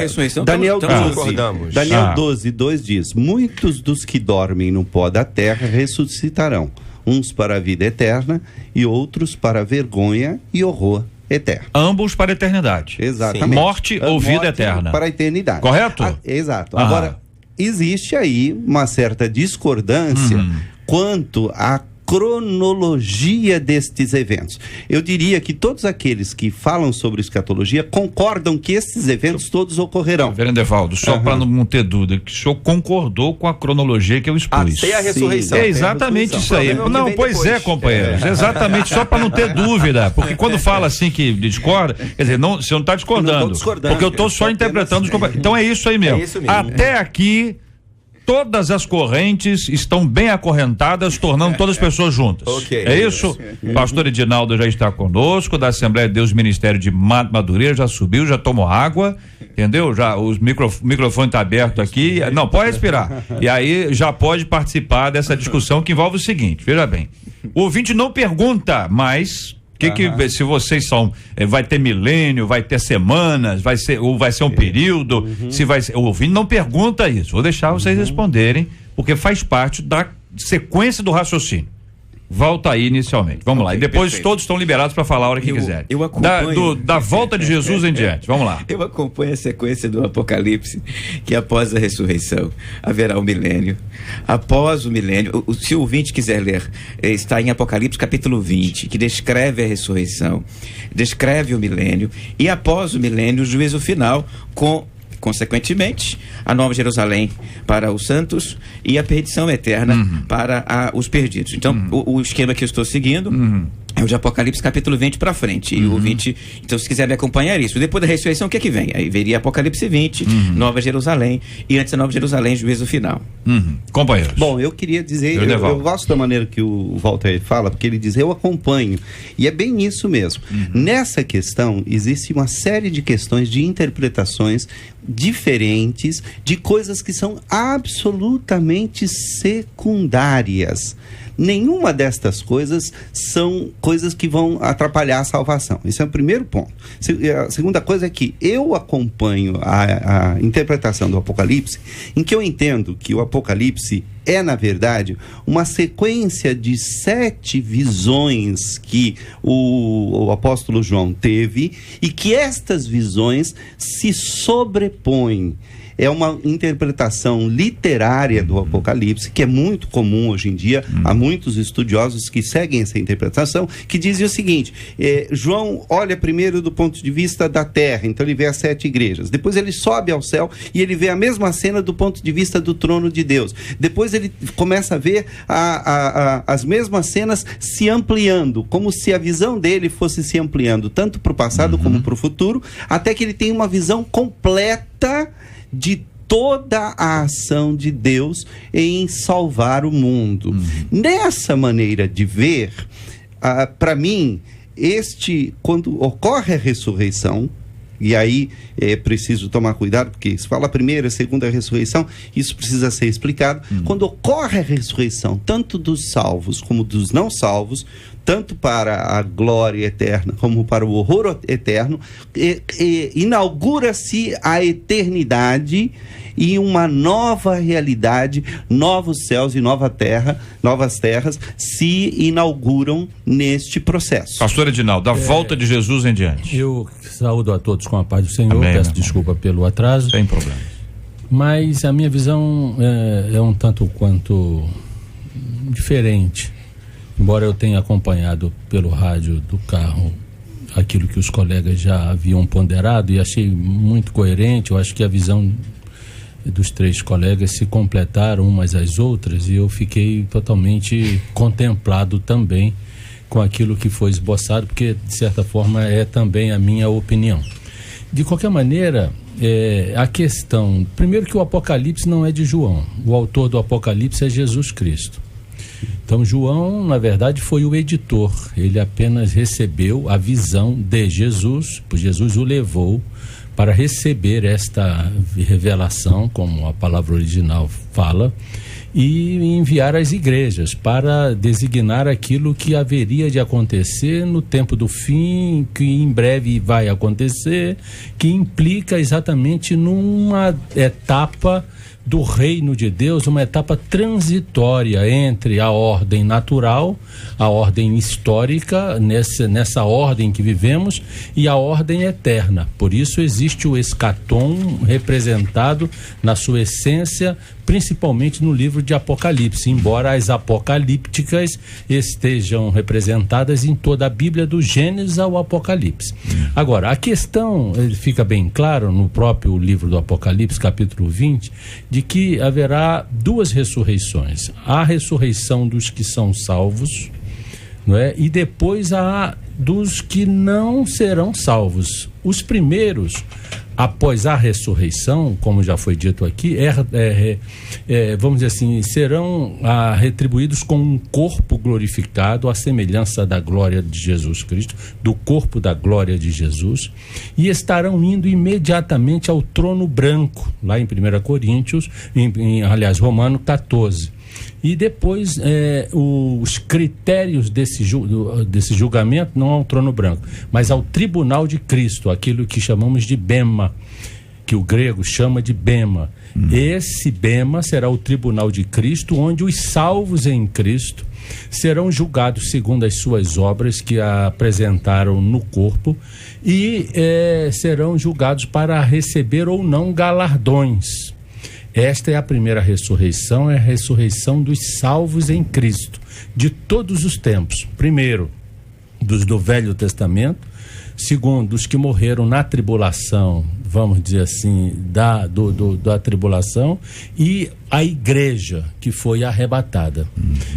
Daniel 12, 2 diz: muitos dos que dormem no pó da terra ressuscitarão, uns para a vida eterna e outros para a vergonha e horror eterno. Ambos para a eternidade. Exatamente. Morte ou vida eterna. Para a eternidade. Correto? Exato. Agora, existe aí uma certa discordância quanto à cronologia destes eventos. Eu diria que todos aqueles que falam sobre escatologia concordam que esses eventos todos ocorrerão. Reverendo Evaldo, só para não ter dúvida, que o senhor concordou com a cronologia que eu expus. Até a ressurreição. É exatamente isso aí. Não, pois é, companheiros. Exatamente, só para não ter dúvida. Porque quando fala assim que discorda, quer dizer, você não está discordando. Porque eu estou só interpretando os companheiros. Então é isso aí mesmo. Até aqui, todas as correntes estão bem acorrentadas, tornando todas as pessoas juntas. É isso? Pastor Edinaldo já está conosco, da Assembleia de Deus Ministério de Madureira, já subiu, já tomou água, entendeu? Já o microfone está aberto aqui. Não, pode respirar. E aí já pode participar dessa discussão que envolve o seguinte, veja bem, o ouvinte não pergunta mais se vocês são, vai ter milênio, vai ter semanas, vai ser um período, se vai ser, o ouvinte não pergunta isso, vou deixar vocês responderem, porque faz parte da sequência do raciocínio. Volta aí inicialmente, vamos lá, e depois perfeito. Todos estão liberados para falar a hora que quiserem. Eu acompanho da volta de Jesus em diante, vamos lá. Eu acompanho a sequência do Apocalipse, que após a ressurreição haverá o milênio. Após o milênio, se o ouvinte quiser ler, está em Apocalipse capítulo 20, que descreve a ressurreição, descreve o milênio, e após o milênio o juízo final, consequentemente, a Nova Jerusalém para os santos e a perdição eterna para os perdidos. Então, o esquema que eu estou seguindo é o de Apocalipse capítulo 20 para frente. E o 20, então, se quiser me acompanhar isso. Depois da ressurreição, o que é que vem? Aí veria Apocalipse 20, Nova Jerusalém, e antes da Nova Jerusalém, juízo final. Companheiros. Bom, eu queria dizer, eu gosto da maneira que o Walter fala, porque ele diz, eu acompanho. E é bem isso mesmo. Nessa questão, existe uma série de questões de interpretações diferentes de coisas que são absolutamente secundárias. Nenhuma destas coisas são coisas que vão atrapalhar a salvação. Esse é o primeiro ponto. A segunda coisa é que eu acompanho a interpretação do Apocalipse, em que eu entendo que o Apocalipse é, na verdade, uma sequência de 7 visões que o apóstolo João teve e que estas visões se sobrepõem. É uma interpretação literária do Apocalipse, que é muito comum hoje em dia. Há muitos estudiosos que seguem essa interpretação, que dizem o seguinte, João olha primeiro do ponto de vista da terra, então ele vê as 7 igrejas. Depois ele sobe ao céu e ele vê a mesma cena do ponto de vista do trono de Deus. Depois ele começa a ver as mesmas cenas se ampliando, como se a visão dele fosse se ampliando, tanto para o passado como para o futuro, até que ele tem uma visão completa de toda a ação de Deus em salvar o mundo. Nessa maneira de ver, para mim, quando ocorre a ressurreição, e aí é preciso tomar cuidado, porque se fala a primeira, a segunda ressurreição, isso precisa ser explicado. Quando ocorre a ressurreição, tanto dos salvos como dos não salvos, tanto para a glória eterna como para o horror eterno, inaugura-se a eternidade e uma nova realidade, novos céus e novas terras se inauguram neste processo. Pastor Edinaldo, da volta de Jesus em diante. Eu saúdo a todos com a paz do Senhor. Amém, peço desculpa pelo atraso. Sem problema. Mas a minha visão é um tanto quanto diferente. Embora eu tenha acompanhado pelo rádio do carro aquilo que os colegas já haviam ponderado e achei muito coerente. Eu acho que a visão dos 3 colegas se completaram umas às outras e eu fiquei totalmente contemplado também com aquilo que foi esboçado, porque de certa forma é também a minha opinião. De qualquer maneira, a questão, primeiro que o Apocalipse não é de João, o autor do Apocalipse é Jesus Cristo. Então João, na verdade, foi o editor, ele apenas recebeu a visão de Jesus, pois Jesus o levou para receber esta revelação, como a palavra original fala, e enviar às igrejas para designar aquilo que haveria de acontecer no tempo do fim, que em breve vai acontecer, que implica exatamente numa etapa do reino de Deus, uma etapa transitória entre a ordem natural, a ordem histórica, nessa ordem que vivemos, e a ordem eterna. Por isso existe o escatom representado na sua essência, principalmente no livro de Apocalipse, embora as apocalípticas estejam representadas em toda a Bíblia, do Gênesis ao Apocalipse. Agora, a questão fica bem claro no próprio livro do Apocalipse, capítulo 20, de que haverá 2 ressurreições. A ressurreição dos que são salvos, não é? E depois a dos que não serão salvos. Os primeiros, após a ressurreição, como já foi dito aqui, vamos dizer assim, serão retribuídos com um corpo glorificado, à semelhança da glória de Jesus Cristo, do corpo da glória de Jesus, e estarão indo imediatamente ao trono branco, lá em 1 Coríntios, aliás, Romano 14. E depois os critérios desse julgamento não ao trono branco, mas ao tribunal de Cristo, aquilo que chamamos de bema, que o grego chama de bema. Esse bema será o tribunal de Cristo, onde os salvos em Cristo serão julgados segundo as suas obras que apresentaram no corpo e serão julgados para receber ou não galardões. Esta é a primeira ressurreição, é a ressurreição dos salvos em Cristo, de todos os tempos. Primeiro, dos do Velho Testamento. Segundo, os que morreram na tribulação, vamos dizer assim, da tribulação, e a igreja que foi arrebatada.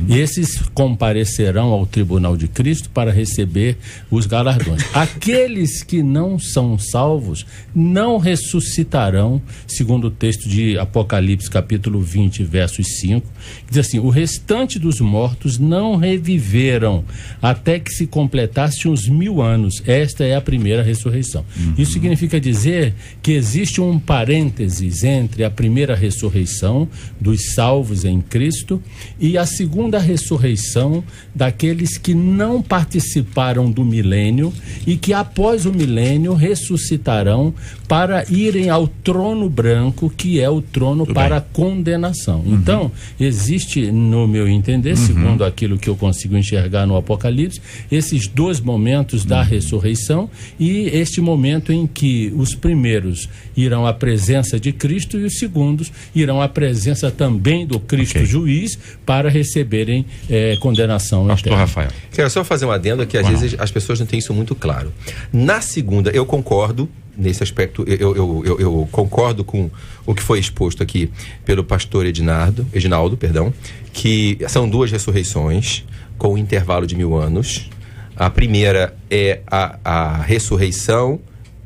Esses comparecerão ao tribunal de Cristo para receber os galardões. Aqueles que não são salvos não ressuscitarão, segundo o texto de Apocalipse, capítulo 20, versos 5, que diz assim: o restante dos mortos não reviveram até que se completasse uns 1000 anos. Esta é a primeira ressurreição. Isso significa dizer que existe um parênteses entre a primeira ressurreição dos salvos em Cristo e a segunda ressurreição daqueles que não participaram do milênio e que após o milênio ressuscitarão para irem ao trono branco, que é o trono para a condenação. Então, existe, no meu entender, segundo aquilo que eu consigo enxergar no Apocalipse, esses 2 momentos da ressurreição e este momento em que os primeiros irão à presença de Cristo e os segundos irão à presença também do Cristo juiz para receberem condenação Pastor eterna. Rafael. Quero só fazer um adendo que às vezes as pessoas não têm isso muito claro. Na segunda, eu concordo nesse aspecto, eu concordo com o que foi exposto aqui pelo pastor Edinaldo, que são 2 ressurreições com um intervalo de 1000 anos. A primeira é a ressurreição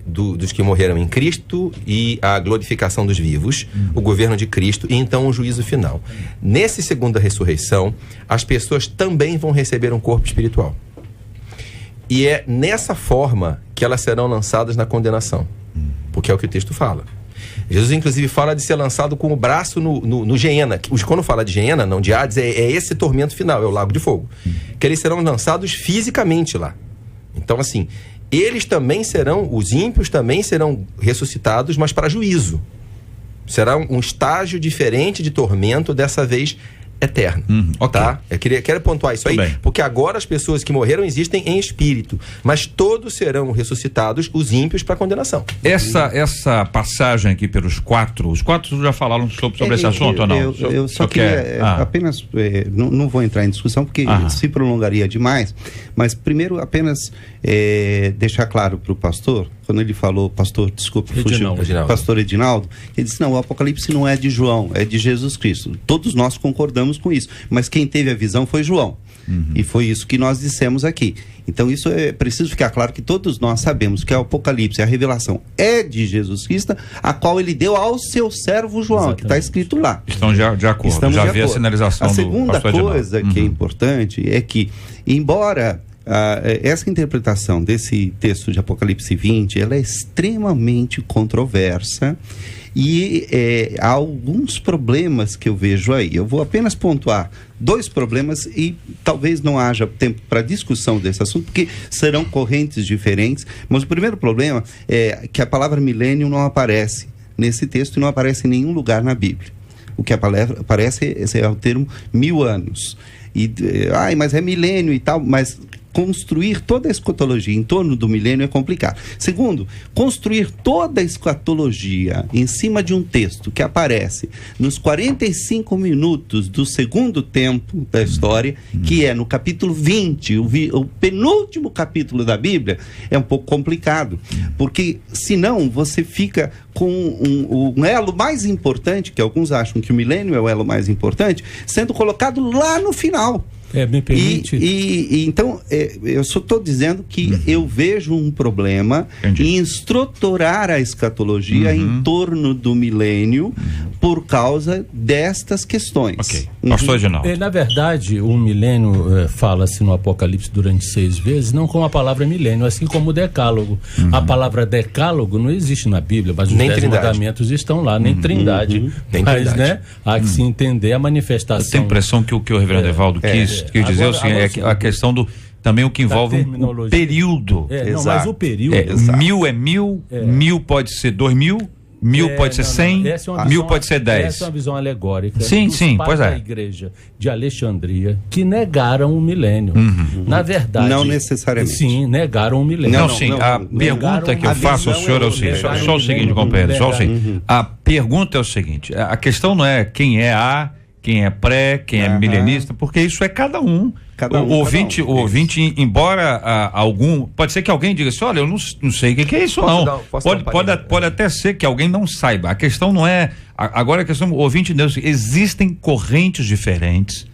dos que morreram em Cristo e a glorificação dos vivos, o governo de Cristo e então o juízo final. Nessa segunda ressurreição, as pessoas também vão receber um corpo espiritual. E é nessa forma que elas serão lançadas na condenação, porque é o que o texto fala. Jesus inclusive fala de ser lançado com o braço no Geena. Quando fala de Geena, não de Hades, é esse tormento final, é o lago de fogo. Que eles serão lançados fisicamente lá. Então assim, os ímpios também serão ressuscitados, mas para juízo. Será um estágio diferente de tormento, dessa vez eterno, ok. tá? Eu quero pontuar isso aí, porque agora as pessoas que morreram existem em espírito, mas todos serão ressuscitados, os ímpios, para condenação. Essa passagem aqui pelos quatro, os quatro já falaram sobre esse assunto ou não? Eu só queria apenas, não vou entrar em discussão porque se prolongaria demais, mas primeiro apenas deixar claro para o pastor, quando ele falou, pastor Edinaldo, ele disse, não, o Apocalipse não é de João, é de Jesus Cristo. Todos nós concordamos com isso, mas quem teve a visão foi João. E foi isso que nós dissemos aqui. Então isso é preciso ficar claro, que todos nós sabemos que o Apocalipse, a revelação é de Jesus Cristo, a qual ele deu ao seu servo João. Exatamente. Que está escrito lá. Estão de acordo, estamos já de vi acordo. A sinalização do pastor Edinaldo. A segunda coisa que é importante é que, embora essa interpretação desse texto de Apocalipse 20, ela é extremamente controversa, e há alguns problemas que eu vejo aí. Eu vou apenas pontuar 2 problemas e talvez não haja tempo para discussão desse assunto, porque serão correntes diferentes. Mas o primeiro problema é que a palavra milênio não aparece nesse texto e não aparece em nenhum lugar na Bíblia. O que aparece é o termo 1000 anos. Mas é milênio e tal, mas construir toda a escatologia em torno do milênio é complicado. Segundo, construir toda a escatologia em cima de um texto que aparece nos 45 minutos do segundo tempo da história, que é no capítulo 20, o penúltimo capítulo da Bíblia, é um pouco complicado, porque senão você fica com um elo mais importante, que alguns acham que o milênio é o elo mais importante, sendo colocado lá no final. Me permite. Então, eu só estou dizendo que eu vejo um problema em estruturar a escatologia em torno do milênio por causa destas questões. Ok. Pastor Edinaldo. Na verdade, o milênio fala-se no Apocalipse durante 6 vezes, não com a palavra milênio, assim como o decálogo. A palavra decálogo não existe na Bíblia, mas os 10 mandamentos estão lá, nem trindade. Mas, né, há que se entender a manifestação. Eu tenho a impressão que o reverendo Evaldo quis dizer assim, a questão do também o que envolve um período. Não, mas o período... 1000 é 1000, 1000 pode ser 2000, 1000 pode ser 100, 1000 pode ser 10. Essa é uma visão alegórica dos pais da igreja de Alexandria, que negaram o milênio. Na verdade... Não necessariamente. Sim, negaram o milênio. A pergunta que eu faço ao senhor é o seguinte, só o seguinte, companheiro, só o seguinte. A pergunta é o seguinte, a questão não é quem é A, quem é pré, quem é milenista, porque isso é cada um. O ouvinte, embora pode ser que alguém diga assim, olha, eu não sei o que é isso, não. Pode até ser que alguém não saiba. A questão não é, agora a questão, o ouvinte Deus, existem correntes diferentes,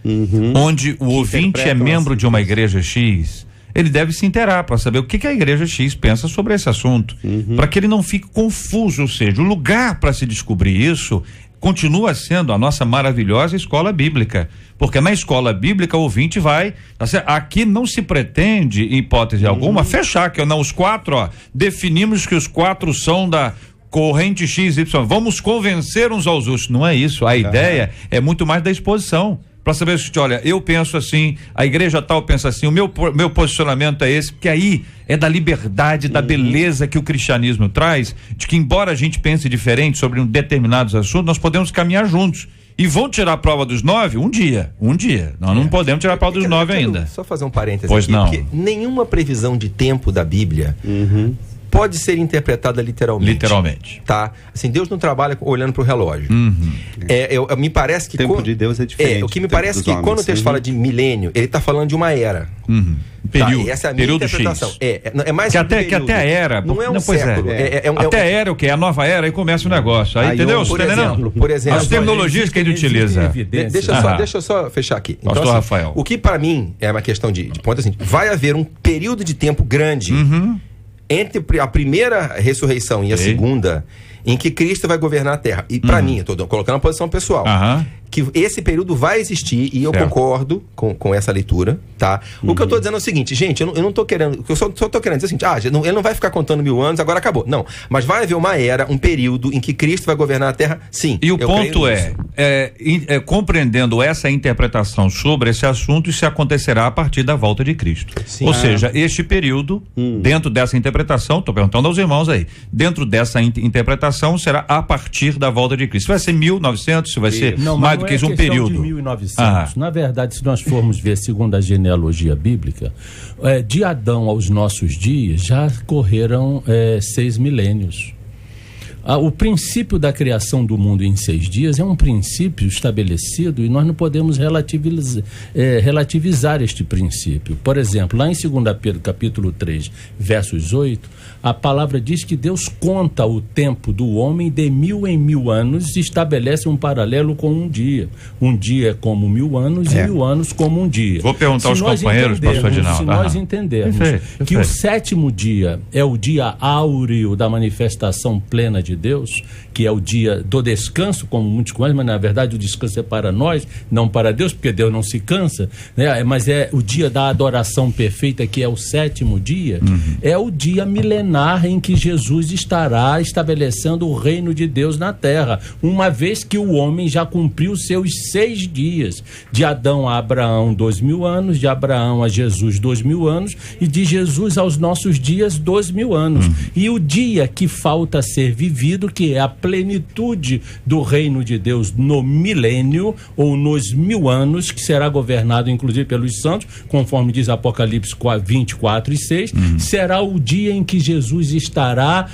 onde o ouvinte é membro de uma igreja X, ele deve se inteirar para saber o que a igreja X pensa sobre esse assunto, para que ele não fique confuso, ou seja, o lugar para se descobrir isso continua sendo a nossa maravilhosa escola bíblica, porque na escola bíblica o ouvinte vai, tá certo? Aqui não se pretende, em hipótese alguma, fechar, que não, os 4, definimos que os 4 são da corrente XY, vamos convencer uns aos outros, não é isso, a ideia é muito mais da exposição, para saber se, olha, eu penso assim, a igreja tal pensa assim, o meu posicionamento é esse, porque aí é da liberdade, da beleza que o cristianismo traz, de que embora a gente pense diferente sobre determinados assuntos, nós podemos caminhar juntos. E vão tirar a prova dos 9 um dia. Nós não podemos tirar a prova dos 9 ainda. Só fazer um parênteses pois aqui, não. Porque nenhuma previsão de tempo da Bíblia pode ser interpretada literalmente. Tá? Assim, Deus não trabalha olhando para o relógio. Me parece que... O tempo de Deus é diferente. O que me parece que quando o texto fala de milênio, ele está falando de uma era. Período, essa é a minha interpretação. X. É mais que até a era. Não é um século. Até a era, o que? A nova era, aí começa o negócio. Aí, entendeu? Por exemplo, as terminologias que ele utiliza. Deixa eu só fechar aqui. Pastor então, assim, Rafael. O que para mim é uma questão de ponto assim, vai haver um período de tempo grande entre a primeira ressurreição e a segunda, em que Cristo vai governar a terra. E para mim, eu estou colocando a posição pessoal, que esse período vai existir, e eu concordo com essa leitura, tá? O que eu estou dizendo é o seguinte, gente, eu não estou querendo, eu só estou querendo dizer assim, ele não vai ficar contando 1000 anos, agora acabou. Não, mas vai haver uma era, um período em que Cristo vai governar a terra, sim. E o ponto compreendendo essa interpretação sobre esse assunto, isso acontecerá a partir da volta de Cristo. Sim. Ou seja, este período, dentro dessa interpretação, estou perguntando aos irmãos aí, dentro dessa interpretação será a partir da volta de Cristo. Vai ser 1900, se vai ser mais do que isso, um período. De 1900. Na verdade, se nós formos ver segundo a genealogia bíblica, de Adão aos nossos dias já correram 6 milênios. O princípio da criação do mundo em 6 dias é um princípio estabelecido e nós não podemos relativizar este princípio. Por exemplo, lá em 2 Pedro capítulo 3, versos 8, a palavra diz que Deus conta o tempo do homem de 1000 em 1000 anos e estabelece um paralelo com um dia. Um dia é como 1000 anos e 1000 anos como um dia. Vou perguntar aos companheiros, pastor Adinaldo. Se nós entendermos que o 7º dia é o dia áureo da manifestação plena de Deus, que é o dia do descanso, como muitos conhecem, mas na verdade o descanso é para nós, não para Deus, porque Deus não se cansa, né? Mas é o dia da adoração perfeita, que é o 7º dia, é o dia milenar em que Jesus estará estabelecendo o reino de Deus na terra, uma vez que o homem já cumpriu seus 6 dias, de Adão a Abraão 2000 anos, de Abraão a Jesus 2000 anos, e de Jesus aos nossos dias 2000 anos. E o dia que falta ser vivido, que é a plenitude do reino de Deus no milênio, ou nos 1000 anos, que será governado inclusive pelos santos, conforme diz Apocalipse 24 e 6, será o dia em que Jesus estará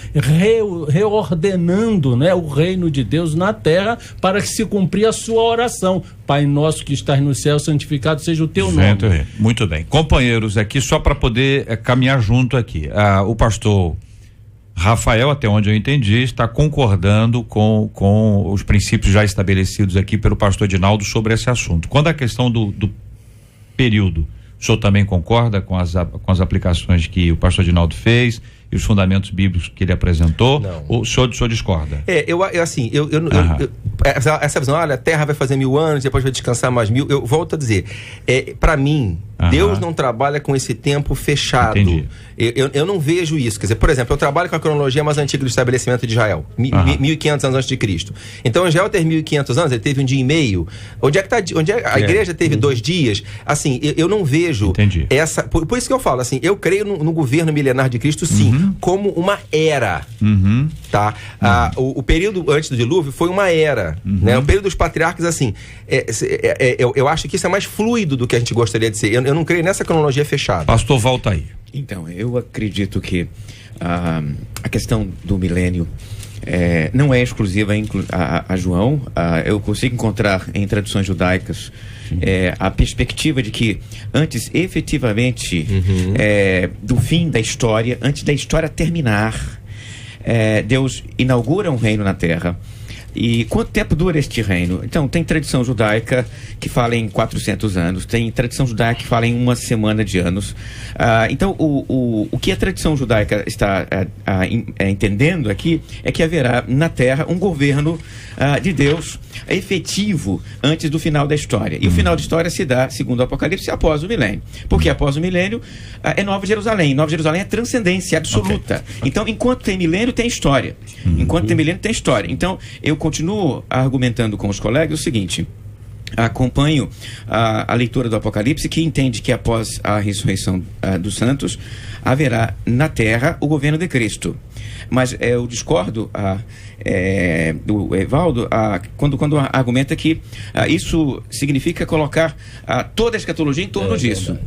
reordenando, né, o reino de Deus na terra, para que se cumprir a sua oração: Pai nosso que estás no céu, santificado seja o teu nome. Muito bem. Companheiros, aqui só para poder caminhar junto aqui, o pastor Rafael, até onde eu entendi, está concordando com os princípios já estabelecidos aqui pelo pastor Adinaldo sobre esse assunto. Quando a questão do período, o senhor também concorda com as aplicações que o pastor Adinaldo fez e os fundamentos bíblicos que ele apresentou? Não. Ou o senhor discorda? Essa visão, olha, a terra vai fazer 1000 anos, depois vai descansar mais 1000, eu volto a dizer, para mim, Deus não trabalha com esse tempo fechado. Entendi. Eu não vejo isso. Quer dizer, por exemplo, eu trabalho com a cronologia mais antiga do estabelecimento de Israel, 1500 anos antes de Cristo. Então, Israel teve 1500 anos, ele teve um dia e meio. Onde a igreja teve 2 dias? Assim, eu não vejo essa... Por isso que eu falo, assim, eu creio no governo milenar de Cristo, sim, como uma era. Tá? O período antes do dilúvio foi uma era. Né? O período dos patriarcas, assim, eu acho que isso é mais fluido do que a gente gostaria de ser. Eu não creio nessa cronologia fechada. Pastor, volta aí. Então, eu acredito que a questão do milênio não é exclusiva a João. Eu consigo encontrar em traduções judaicas a perspectiva de que antes, efetivamente, do fim da história, antes da história terminar, Deus inaugura um reino na terra. E quanto tempo dura este reino? Então, tem tradição judaica que fala em 400 anos, tem tradição judaica que fala em 1 semana de anos. Então, o que a tradição judaica está entendendo aqui é que haverá na Terra um governo de Deus efetivo antes do final da história. E o final da história se dá, segundo o Apocalipse, após o milênio. Porque após o milênio é Nova Jerusalém. Nova Jerusalém é transcendência absoluta. Então, enquanto tem milênio, tem história. Enquanto tem milênio, tem história. Então, eu continuo argumentando com os colegas o seguinte: acompanho a leitura do Apocalipse, que entende que após a ressurreição dos santos haverá na terra o governo de Cristo. Mas eu discordo do Evaldo quando argumenta que isso significa colocar toda a escatologia em torno disso.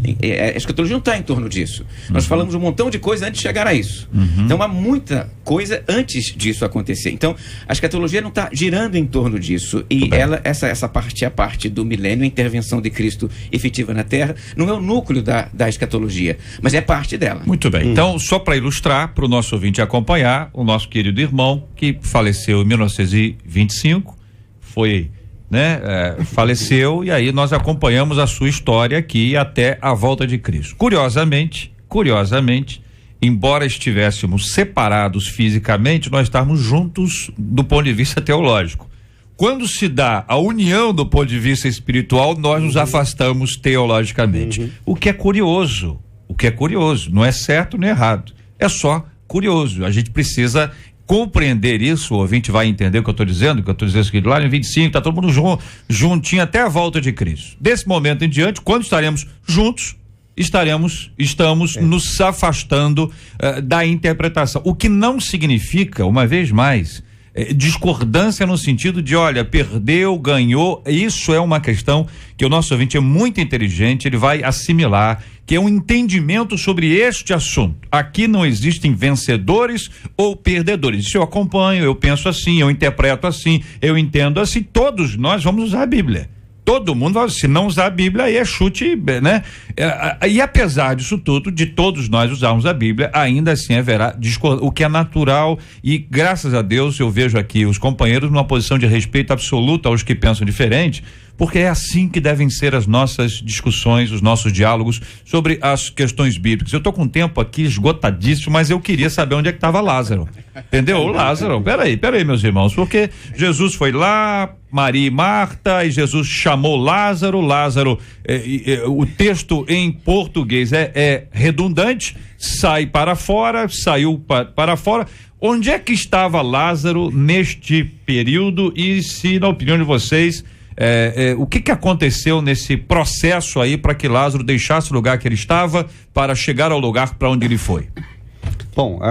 A escatologia não está em torno disso. Nós falamos um montão de coisa antes de chegar a isso. Então há muita coisa antes disso acontecer. Então a escatologia não está girando em torno disso. E essa parte é a parte do milênio, a intervenção de Cristo efetiva na Terra, não é o núcleo da escatologia, mas é parte dela. Muito bem. Então, só para ilustrar, para o nosso ouvinte acompanhar, o nosso querido irmão, que faleceu em 1925, faleceu, e aí nós acompanhamos a sua história aqui até a volta de Cristo. Curiosamente, embora estivéssemos separados fisicamente, nós estávamos juntos do ponto de vista teológico. Quando se dá a união do ponto de vista espiritual, nós nos afastamos teologicamente. O que é curioso, não é certo nem errado, é só curioso. A gente precisa compreender isso. O ouvinte vai entender o que eu estou dizendo, que lá em 25 está todo mundo juntinho até a volta de Cristo. Desse momento em diante, quando estaremos juntos, estamos nos afastando da interpretação, o que não significa, uma vez mais, discordância no sentido de, olha, perdeu, ganhou. Isso é uma questão que o nosso ouvinte é muito inteligente, ele vai assimilar, que é um entendimento sobre este assunto. Aqui não existem vencedores ou perdedores. Isso eu acompanho, eu penso assim, eu interpreto assim, eu entendo assim. Todos nós vamos usar a Bíblia. Todo mundo vai, se não usar a Bíblia, aí é chute, né? E apesar disso tudo, de todos nós usarmos a Bíblia, ainda assim haverá discordância, o que é natural, e graças a Deus eu vejo aqui os companheiros numa posição de respeito absoluto aos que pensam diferente, porque é assim que devem ser as nossas discussões, os nossos diálogos sobre as questões bíblicas. Eu estou com o tempo aqui esgotadíssimo, mas eu queria saber onde é que estava Lázaro. Entendeu? O Lázaro, peraí, meus irmãos, porque Jesus foi lá, Maria e Marta, e Jesus chamou Lázaro, o texto em português é redundante, saiu para fora. Onde é que estava Lázaro neste período e se, na opinião de vocês, o que aconteceu nesse processo aí para que Lázaro deixasse o lugar que ele estava para chegar ao lugar para onde ele foi? Bom,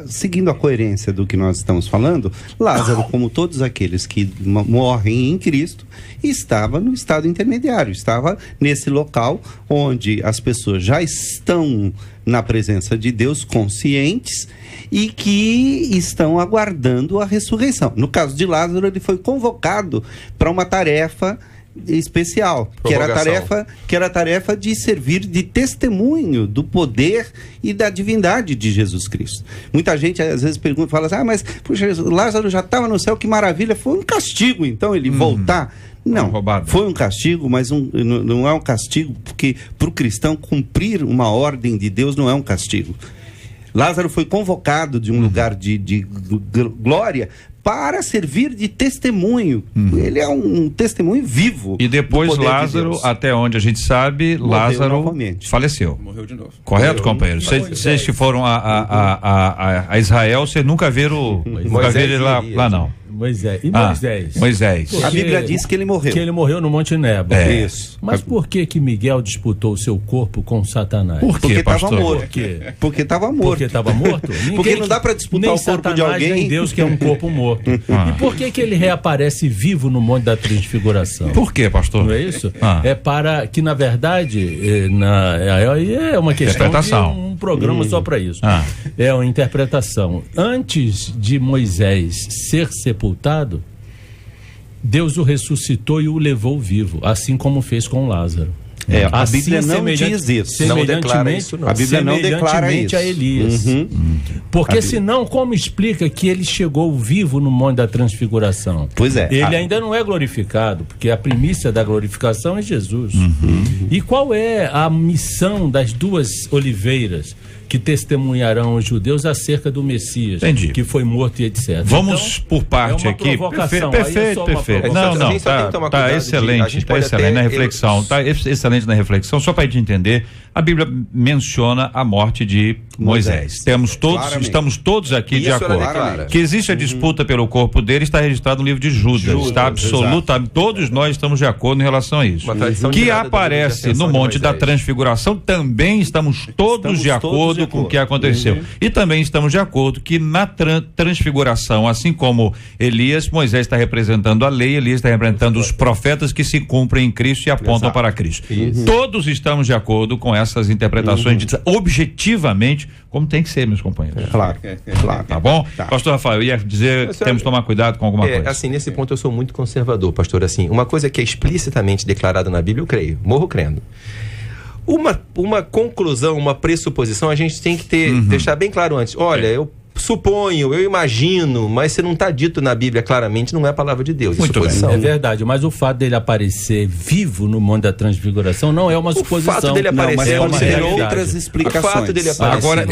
seguindo a coerência do que nós estamos falando, Lázaro, como todos aqueles que morrem em Cristo, estava no estado intermediário, estava nesse local onde as pessoas já estão na presença de Deus, conscientes, e que estão aguardando a ressurreição. No caso de Lázaro, ele foi convocado para uma tarefa especial, que era a tarefa de servir de testemunho do poder e da divindade de Jesus Cristo. Muita gente às vezes pergunta, fala assim, mas puxa, Lázaro já estava no céu, que maravilha, foi um castigo então ele voltar. Não, foi um castigo, mas não é um castigo, porque para o cristão cumprir uma ordem de Deus não é um castigo. Lázaro foi convocado de um lugar de glória para servir de testemunho. Ele é um testemunho vivo. E depois Lázaro, até onde a gente sabe, Lázaro novamente. Faleceu. Morreu de novo. Correto, companheiro? Vocês que foram a Israel, vocês nunca viram ele lá não. Moisés. Moisés. A Bíblia diz que ele morreu. Que ele morreu no Monte Nebo. Isso. Mas por que Miguel disputou o seu corpo com Satanás? Porque estava morto. Porque estava morto? Porque não dá para disputar o corpo Satanás, de alguém. Nem Deus que é um corpo morto. E por que ele reaparece vivo no Monte da Transfiguração? Por que, pastor? Não é isso? É para que, na verdade, é uma questão de um programa só para isso. É uma interpretação. Antes de Moisés ser sepultado, Deus o ressuscitou e o levou vivo, assim como fez com Lázaro. A Bíblia não diz isso. Não declara isso, não. A Bíblia não declara isso. A Elias. Porque senão, como explica que ele chegou vivo no Monte da Transfiguração? Pois é. Ele ainda não é glorificado, porque a primícia da glorificação é Jesus. E qual é a missão das duas oliveiras que testemunharão os judeus acerca do Messias, que foi morto e etc. Vamos por parte aqui. Perfeito. Não, tá excelente, na reflexão, excelente na reflexão, só para a gente entender, a Bíblia menciona a morte de Moisés. Estamos todos aqui de acordo. Que existe a disputa pelo corpo dele, está registrado no livro de Judas, está absolutamente, todos nós estamos de acordo em relação a isso. Que aparece no Monte da Transfiguração, também estamos todos de acordo com o que aconteceu. E também estamos de acordo que na transfiguração, assim como Elias, Moisés está representando a lei, Elias está representando os profetas que se cumprem em Cristo e apontam para Cristo. Todos estamos de acordo com essas interpretações objetivamente, como tem que ser, meus companheiros. Claro. Tá bom? Pastor Rafael, eu ia dizer que temos que tomar cuidado com alguma coisa. Assim, nesse ponto eu sou muito conservador, pastor. Assim, uma coisa que é explicitamente declarada na Bíblia, eu creio, morro crendo. Uma conclusão, uma pressuposição, a gente tem que deixar bem claro antes. Olha, eu suponho, eu imagino, mas se não está dito na Bíblia claramente, não é a palavra de Deus. Muito bem. É verdade, mas o fato dele aparecer vivo no Monte da Transfiguração não é uma suposição. O fato dele aparecer pode ter outras explicações. O fato dele aparecer agora,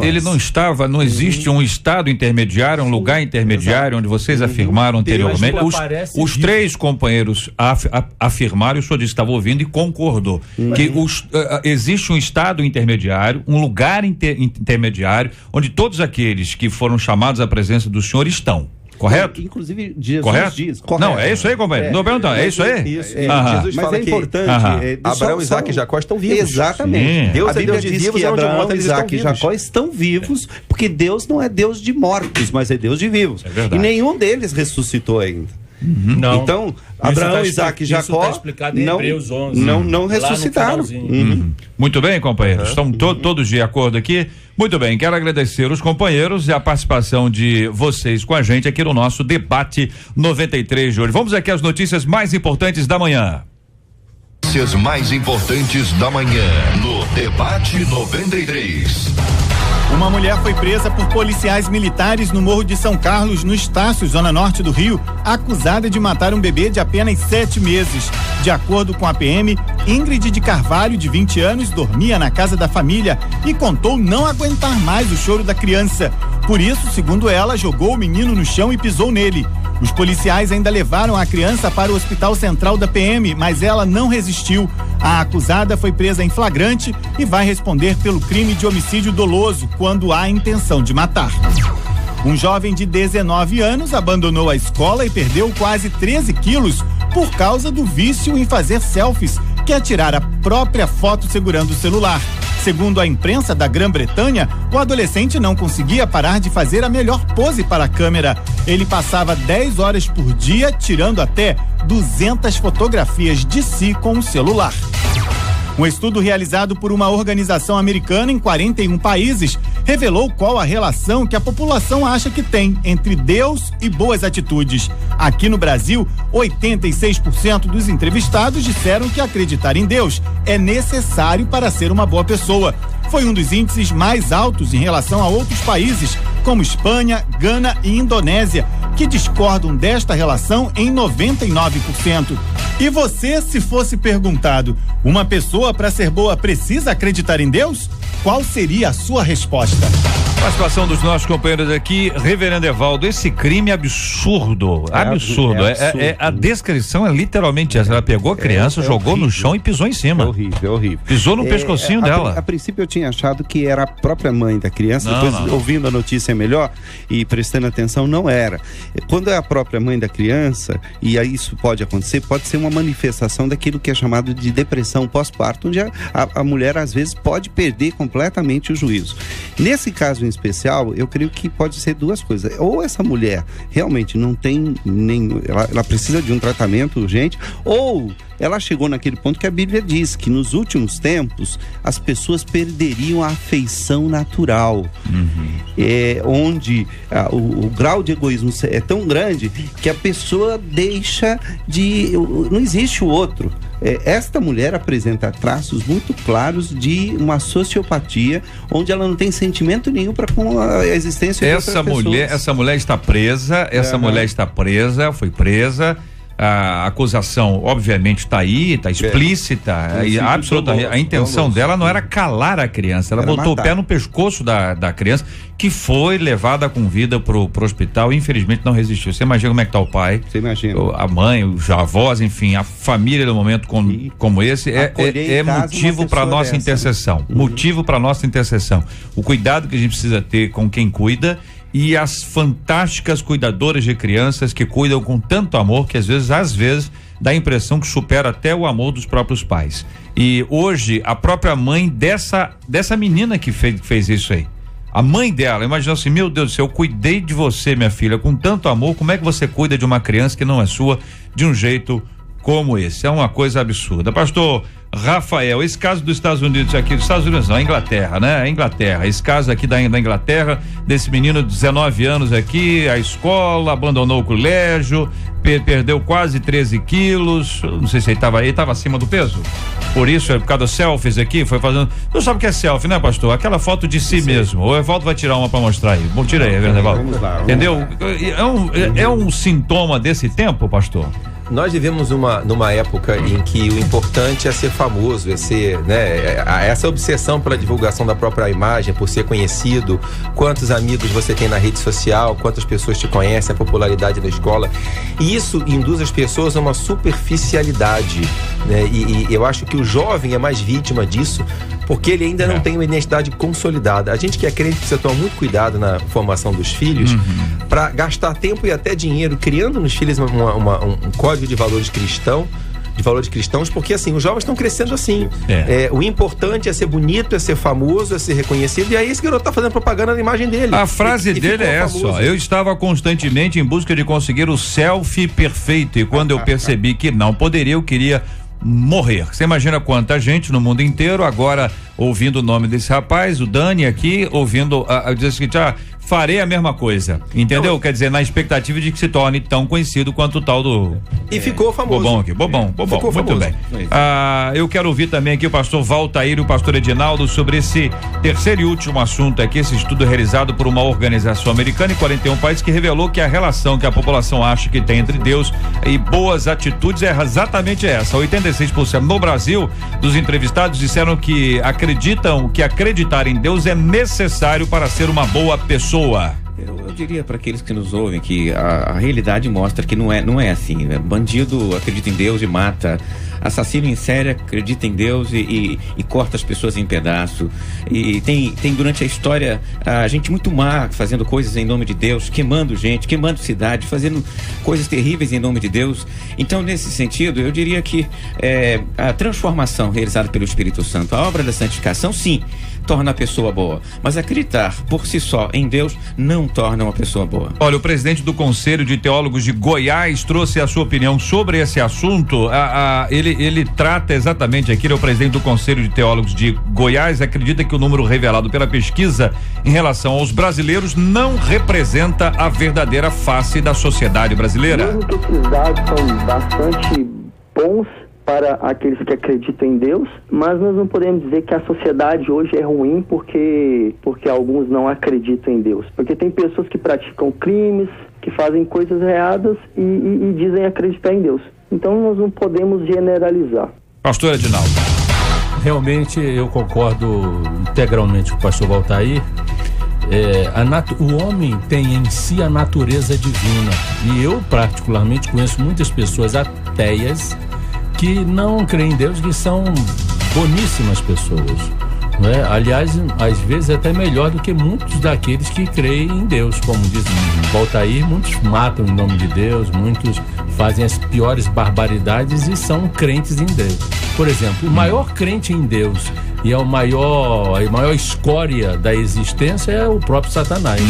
ele não estava, não existe um estado intermediário, um lugar intermediário, onde vocês afirmaram anteriormente. Os três companheiros afirmaram, o senhor disse que estava ouvindo e concordou, que existe um estado intermediário, um lugar intermediário, onde todos aqueles que foram chamados à presença do Senhor estão. Correto? Inclusive, Jesus Correto? diz. Não, é isso aí, companheiro. Não perguntar, é isso aí? Isso. Aham. Jesus Mas fala é que importante. Abraão, Isaac e Jacó estão vivos. Exatamente. Sim. Deus A é Bíblia Deus de diz vivos, que é onde Abraão, mortos eles Isaac e estão Jacó estão vivos, porque Deus não é Deus de mortos, mas é Deus de vivos. É verdade. E nenhum deles ressuscitou ainda. Não. Então, Abraão, Isaac e Jacó tá explicado em não, Hebreus 11, não lá no ressuscitaram. finalzinho. Muito bem, companheiros. Estão todos de acordo aqui. Muito bem, quero agradecer os companheiros e a participação de vocês com a gente aqui no nosso debate 93 de hoje. Vamos aqui às notícias mais importantes da manhã. Notícias mais importantes da manhã no Debate 93. Uma mulher foi presa por policiais militares no Morro de São Carlos, no Estácio, zona norte do Rio, acusada de matar um bebê de apenas 7 meses. De acordo com a PM, Ingrid de Carvalho, de 20 anos, dormia na casa da família e contou não aguentar mais o choro da criança. Por isso, segundo ela, jogou o menino no chão e pisou nele. Os policiais ainda levaram a criança para o Hospital Central da PM, mas ela não resistiu. A acusada foi presa em flagrante e vai responder pelo crime de homicídio doloso, quando há intenção de matar. Um jovem de 19 anos abandonou a escola e perdeu quase 13 quilos por causa do vício em fazer selfies, que é tirar a própria foto segurando o celular. Segundo a imprensa da Grã-Bretanha, o adolescente não conseguia parar de fazer a melhor pose para a câmera. Ele passava 10 horas por dia tirando até 200 fotografias de si com o celular. Um estudo realizado por uma organização americana em 41 países revelou qual a relação que a população acha que tem entre Deus e boas atitudes. Aqui no Brasil, 86% dos entrevistados disseram que acreditar em Deus é necessário para ser uma boa pessoa. Foi um dos índices mais altos em relação a outros países, como Espanha, Gana e Indonésia, que discordam desta relação em 99%. E você, se fosse perguntado, uma pessoa para ser boa precisa acreditar em Deus? Qual seria a sua resposta? Participação dos nossos companheiros aqui, Reverendo Evaldo, esse crime absurdo, absurdo. A descrição é literalmente essa. Ela pegou a criança, jogou no chão e pisou em cima. É horrível, horrível. Pisou no pescocinho dela. A princípio eu tinha achado que era a própria mãe da criança, depois ouvindo a notícia melhor e prestando atenção, não era. Quando é a própria mãe da criança, e aí isso pode acontecer, pode ser uma manifestação daquilo que é chamado de depressão pós-parto, onde a mulher às vezes pode perder completamente o juízo. Nesse caso em especial, eu creio que pode ser duas coisas. Ou essa mulher realmente não tem ela precisa de um tratamento urgente, ou ela chegou naquele ponto que a Bíblia diz que nos últimos tempos as pessoas perderiam a afeição natural, onde o grau de egoísmo é tão grande que a pessoa deixa de... não existe o outro. Esta mulher apresenta traços muito claros de uma sociopatia, onde ela não tem sentimento nenhum para com a existência de outras pessoas. Essa mulher está presa, foi presa. A acusação, obviamente, está aí, está explícita, e absolutamente. A intenção dela não era calar a criança, ela botou matar o pé no pescoço da criança, que foi levada com vida pro hospital e infelizmente não resistiu. Você imagina como é que tá o pai, a mãe, os avós, enfim, a família no momento como esse é motivo para nossa intercessão. Motivo para nossa intercessão. O cuidado que a gente precisa ter com quem cuida e as fantásticas cuidadoras de crianças que cuidam com tanto amor que às vezes dá a impressão que supera até o amor dos próprios pais. E hoje a própria mãe dessa menina que fez isso aí, a mãe dela imaginou assim: meu Deus do céu, eu cuidei de você, minha filha, com tanto amor, como é que você cuida de uma criança que não é sua de um jeito como esse? É uma coisa absurda. Pastor Rafael, esse caso dos Estados Unidos aqui, dos Estados Unidos não, a Inglaterra, né? A Inglaterra, esse caso aqui da Inglaterra, desse menino de 19 anos aqui, a escola, abandonou o colégio, perdeu quase 13 quilos, não sei se ele estava acima do peso, por isso, por causa das selfies aqui, foi fazendo, não sabe o que é selfie, né, pastor? Aquela foto de si mesmo. O Evaldo vai tirar uma para mostrar aí. Bom, tira aí, Evaldo. Entendeu? É um sintoma desse tempo, pastor? Nós vivemos numa época em que o importante é ser famoso, é ser, né, essa obsessão pela divulgação da própria imagem, por ser conhecido, quantos amigos você tem na rede social, quantas pessoas te conhecem, a popularidade da escola, e isso induz as pessoas a uma superficialidade, né? E eu acho que o jovem é mais vítima disso, porque ele ainda não tem uma identidade consolidada. A gente que é crente precisa tomar muito cuidado na formação dos filhos, para gastar tempo e até dinheiro criando nos filhos um código de valores cristãos, porque assim, os jovens estão crescendo assim. O importante é ser bonito, é ser famoso, é ser reconhecido, e aí esse garoto tá fazendo propaganda na imagem dele. A frase dele é essa, ó: eu estava constantemente em busca de conseguir o selfie perfeito, e quando eu percebi que não poderia, eu queria morrer. Você imagina quanta gente no mundo inteiro agora ouvindo o nome desse rapaz, o Dani aqui, ouvindo dizer o seguinte: farei a mesma coisa, entendeu? Quer dizer, na expectativa de que se torne tão conhecido quanto o tal do... E ficou famoso. Bobão aqui, bobão, Ficou muito famoso. bem. Eu quero ouvir também aqui o pastor Valtair e o pastor Edinaldo sobre esse terceiro e último assunto aqui, esse estudo realizado por uma organização americana em 41 países, que revelou que a relação que a população acha que tem entre Deus e boas atitudes é exatamente essa. 86% no Brasil dos entrevistados disseram que acreditam que acreditar em Deus é necessário para ser uma boa pessoa. Eu diria para aqueles que nos ouvem que a realidade mostra que não é assim, né? Bandido acredita em Deus e mata, assassino em série acredita em Deus e corta as pessoas em pedaço, e tem durante a história a gente muito má fazendo coisas em nome de Deus, queimando gente, queimando cidade, fazendo coisas terríveis em nome de Deus. Então, nesse sentido, eu diria que a transformação realizada pelo Espírito Santo, a obra da santificação, sim, torna a pessoa boa, mas acreditar por si só em Deus não torna uma pessoa boa. Olha, o presidente do Conselho de Teólogos de Goiás trouxe a sua opinião sobre esse assunto. Ele trata exatamente aqui, ele é o presidente do Conselho de Teólogos de Goiás, acredita que o número revelado pela pesquisa em relação aos brasileiros não representa a verdadeira face da sociedade brasileira. Mesmo que esses dados são bastante bons para aqueles que acreditam em Deus, mas nós não podemos dizer que a sociedade hoje é ruim porque alguns não acreditam em Deus. Porque tem pessoas que praticam crimes, que fazem coisas erradas e dizem acreditar em Deus. Então nós não podemos generalizar. Pastor Edinaldo. Realmente eu concordo integralmente com o pastor Valtair. O homem tem em si a natureza divina, e eu particularmente conheço muitas pessoas ateias que não creem em Deus, que são boníssimas pessoas, não é? Aliás, às vezes até melhor do que muitos daqueles que creem em Deus, como diz Valtair. Muitos matam em nome de Deus, muitos fazem as piores barbaridades e são crentes em Deus. Por exemplo, o maior crente em Deus e a maior escória da existência é o próprio Satanás.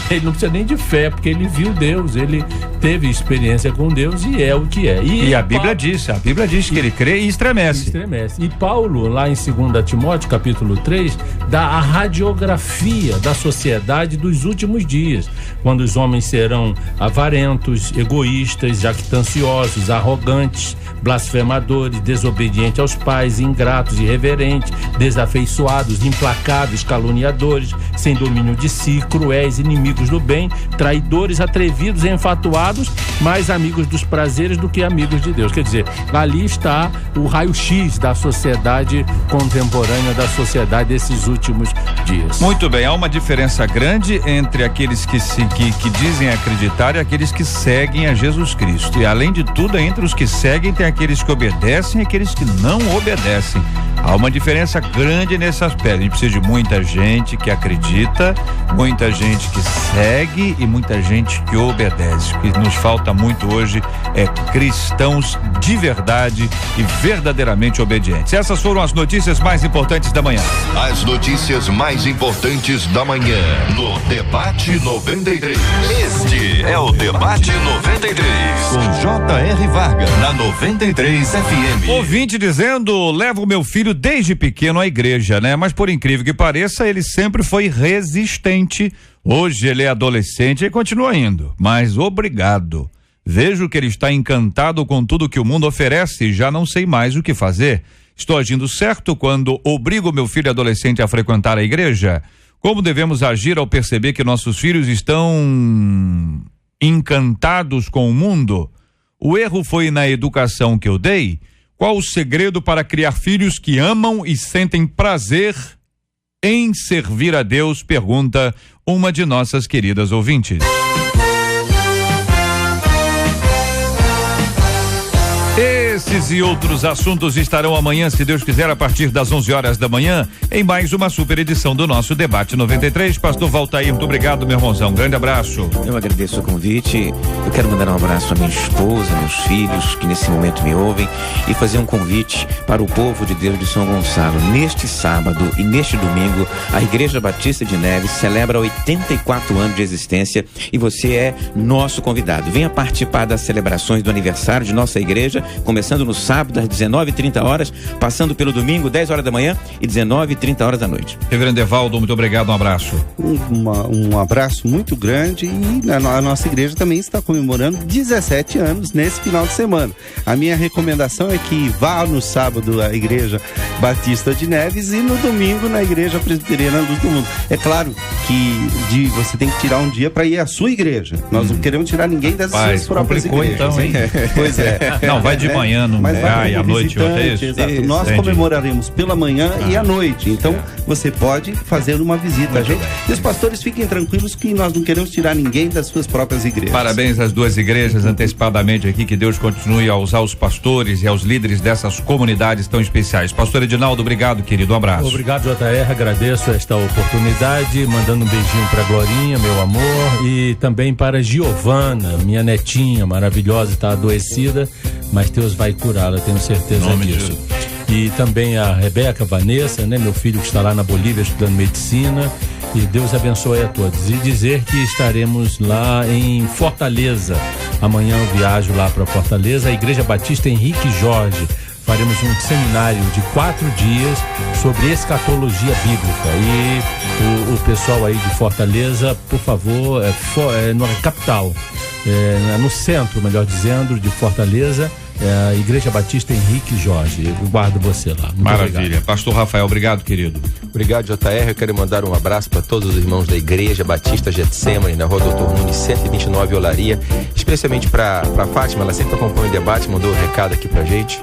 Ele não precisa nem de fé, porque ele viu Deus, ele teve experiência com Deus e é o que é. E a Bíblia diz que ele crê e estremece. E Paulo, lá em 2 Timóteo, capítulo 3, dá a radiografia da sociedade dos últimos dias, quando os homens serão avarentos, egoístas, jactanciosos, arrogantes, blasfemadores, desobedientes aos pais, ingratos, irreverentes, desafeiçoados, implacáveis, caluniadores, sem domínio de si, cruéis, inimigos do bem, traidores, atrevidos, enfatuados, mais amigos dos prazeres do que amigos de Deus. Quer dizer, ali está o raio-x da sociedade contemporânea, da sociedade desses últimos dias. Muito bem, há uma diferença grande entre aqueles que dizem acreditar e aqueles que seguem a Jesus Cristo. E além de tudo, entre os que seguem tem aqueles que obedecem e aqueles que não obedecem. Há uma diferença grande nesse aspecto. A gente precisa de muita gente que acredita, muita gente que segue e muita gente que obedece. O que nos falta muito hoje é cristãos de verdade e verdadeiramente obedientes. Essas foram as notícias mais importantes da manhã. As notícias mais importantes da manhã no Debate 93. Este é o Debate 93 com J.R. Vargas na 93 FM. Ouvinte dizendo: levo meu filho desde pequeno à igreja, né? Mas por incrível que pareça, ele sempre foi resistente. Hoje ele é adolescente e continua indo, mas obrigado. Vejo que ele está encantado com tudo que o mundo oferece e já não sei mais o que fazer. Estou agindo certo quando obrigo meu filho adolescente a frequentar a igreja? Como devemos agir ao perceber que nossos filhos estão encantados com o mundo? O erro foi na educação que eu dei? Qual o segredo para criar filhos que amam e sentem prazer em servir a Deus? Pergunta uma de nossas queridas ouvintes. Esses e outros assuntos estarão amanhã, se Deus quiser, a partir das 11 horas da manhã, em mais uma super edição do nosso Debate 93. Pastor Valtair, muito obrigado, meu irmãozão. Um grande abraço. Eu agradeço o convite. Eu quero mandar um abraço à minha esposa, meus filhos, que nesse momento me ouvem, e fazer um convite para o povo de Deus de São Gonçalo. Neste sábado e neste domingo, a Igreja Batista de Neves celebra 84 anos de existência e você é nosso convidado. Venha participar das celebrações do aniversário de nossa igreja, começando no sábado às 19h30, passando pelo domingo 10 horas da manhã e 19h30 da noite. Reverendo Evaldo, muito obrigado, um abraço. Um abraço muito grande, e a nossa igreja também está comemorando 17 anos nesse final de semana. A minha recomendação é que vá no sábado à Igreja Batista de Neves e no domingo na Igreja Presbiteriana Luz do Mundo. É claro que você tem que tirar um dia para ir à sua igreja. Nós não queremos tirar ninguém das suas próprias igrejas. Então, hein? Pois é. Não, vai de manhã, não vai à noite. Exato. Nós comemoraremos pela manhã e à noite. Então, você pode fazer uma visita a gente. E os pastores fiquem tranquilos que nós não queremos tirar ninguém das suas próprias igrejas. Parabéns às duas igrejas antecipadamente aqui, que Deus continue a usar os pastores e aos líderes dessas comunidades tão especiais. Pastor Edinaldo, obrigado, querido, um abraço. Obrigado, JR, agradeço esta oportunidade, mandando um beijinho pra Glorinha, meu amor, e também para Giovana, minha netinha maravilhosa, está adoecida, mas Deus vai curá-la, tenho certeza disso. E também a Rebeca, Vanessa, né, meu filho que está lá na Bolívia estudando medicina. E Deus abençoe a todos. E dizer que estaremos lá em Fortaleza. Amanhã eu viajo lá para Fortaleza, a Igreja Batista Henrique Jorge. Faremos um seminário de 4 dias sobre escatologia bíblica. E o pessoal aí de Fortaleza, por favor, na capital, no centro, melhor dizendo, de Fortaleza, a Igreja Batista Henrique Jorge. Eu guardo você lá. Muito Maravilha. Obrigado. Pastor Rafael, obrigado, querido. Obrigado, JR. Eu quero mandar um abraço para todos os irmãos da Igreja Batista Getsemane, na rua Doutor Nunes 129, Olaria. Especialmente para Fátima, ela sempre acompanha o debate, mandou um recado aqui pra gente.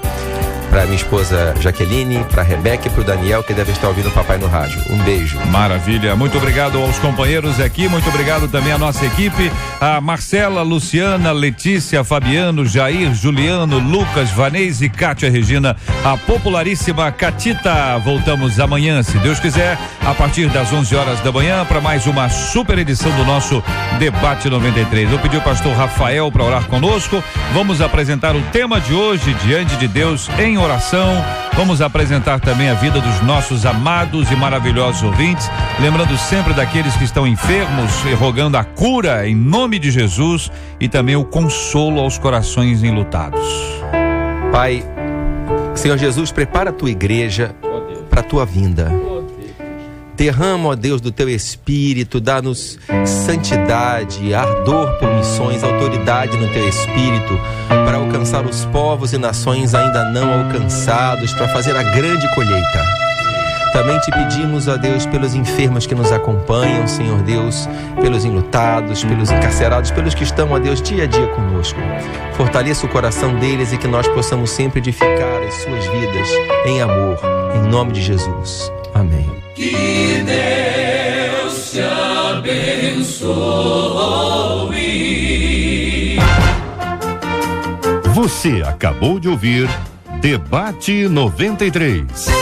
Para minha esposa Jaqueline, para Rebeca e para o Daniel, que deve estar ouvindo o papai no rádio. Um beijo. Maravilha. Muito obrigado aos companheiros aqui, muito obrigado também à nossa equipe, a Marcela, Luciana, Letícia, Fabiano, Jair, Juliano, Lucas, Vanese, Kátia, Regina, a popularíssima Catita. Voltamos amanhã, se Deus quiser, a partir das 11 horas da manhã, para mais uma super edição do nosso Debate 93. Vou pedir ao pastor Rafael para orar conosco. Vamos apresentar o tema de hoje, Diante de Deus em oração. Vamos apresentar também a vida dos nossos amados e maravilhosos ouvintes, lembrando sempre daqueles que estão enfermos e rogando a cura em nome de Jesus e também o consolo aos corações enlutados. Pai, Senhor Jesus, prepara a tua igreja para a tua vinda. Derrama, ó Deus, do teu Espírito, dá-nos santidade, ardor por missões, autoridade no teu Espírito, para alcançar os povos e nações ainda não alcançados, para fazer a grande colheita. Também te pedimos, ó Deus, pelos enfermos que nos acompanham, Senhor Deus, pelos enlutados, pelos encarcerados, pelos que estão, ó Deus, dia a dia conosco. Fortaleça o coração deles e que nós possamos sempre edificar as suas vidas em amor, em nome de Jesus. Amém. Que Deus te abençoe. Você acabou de ouvir Debate 93.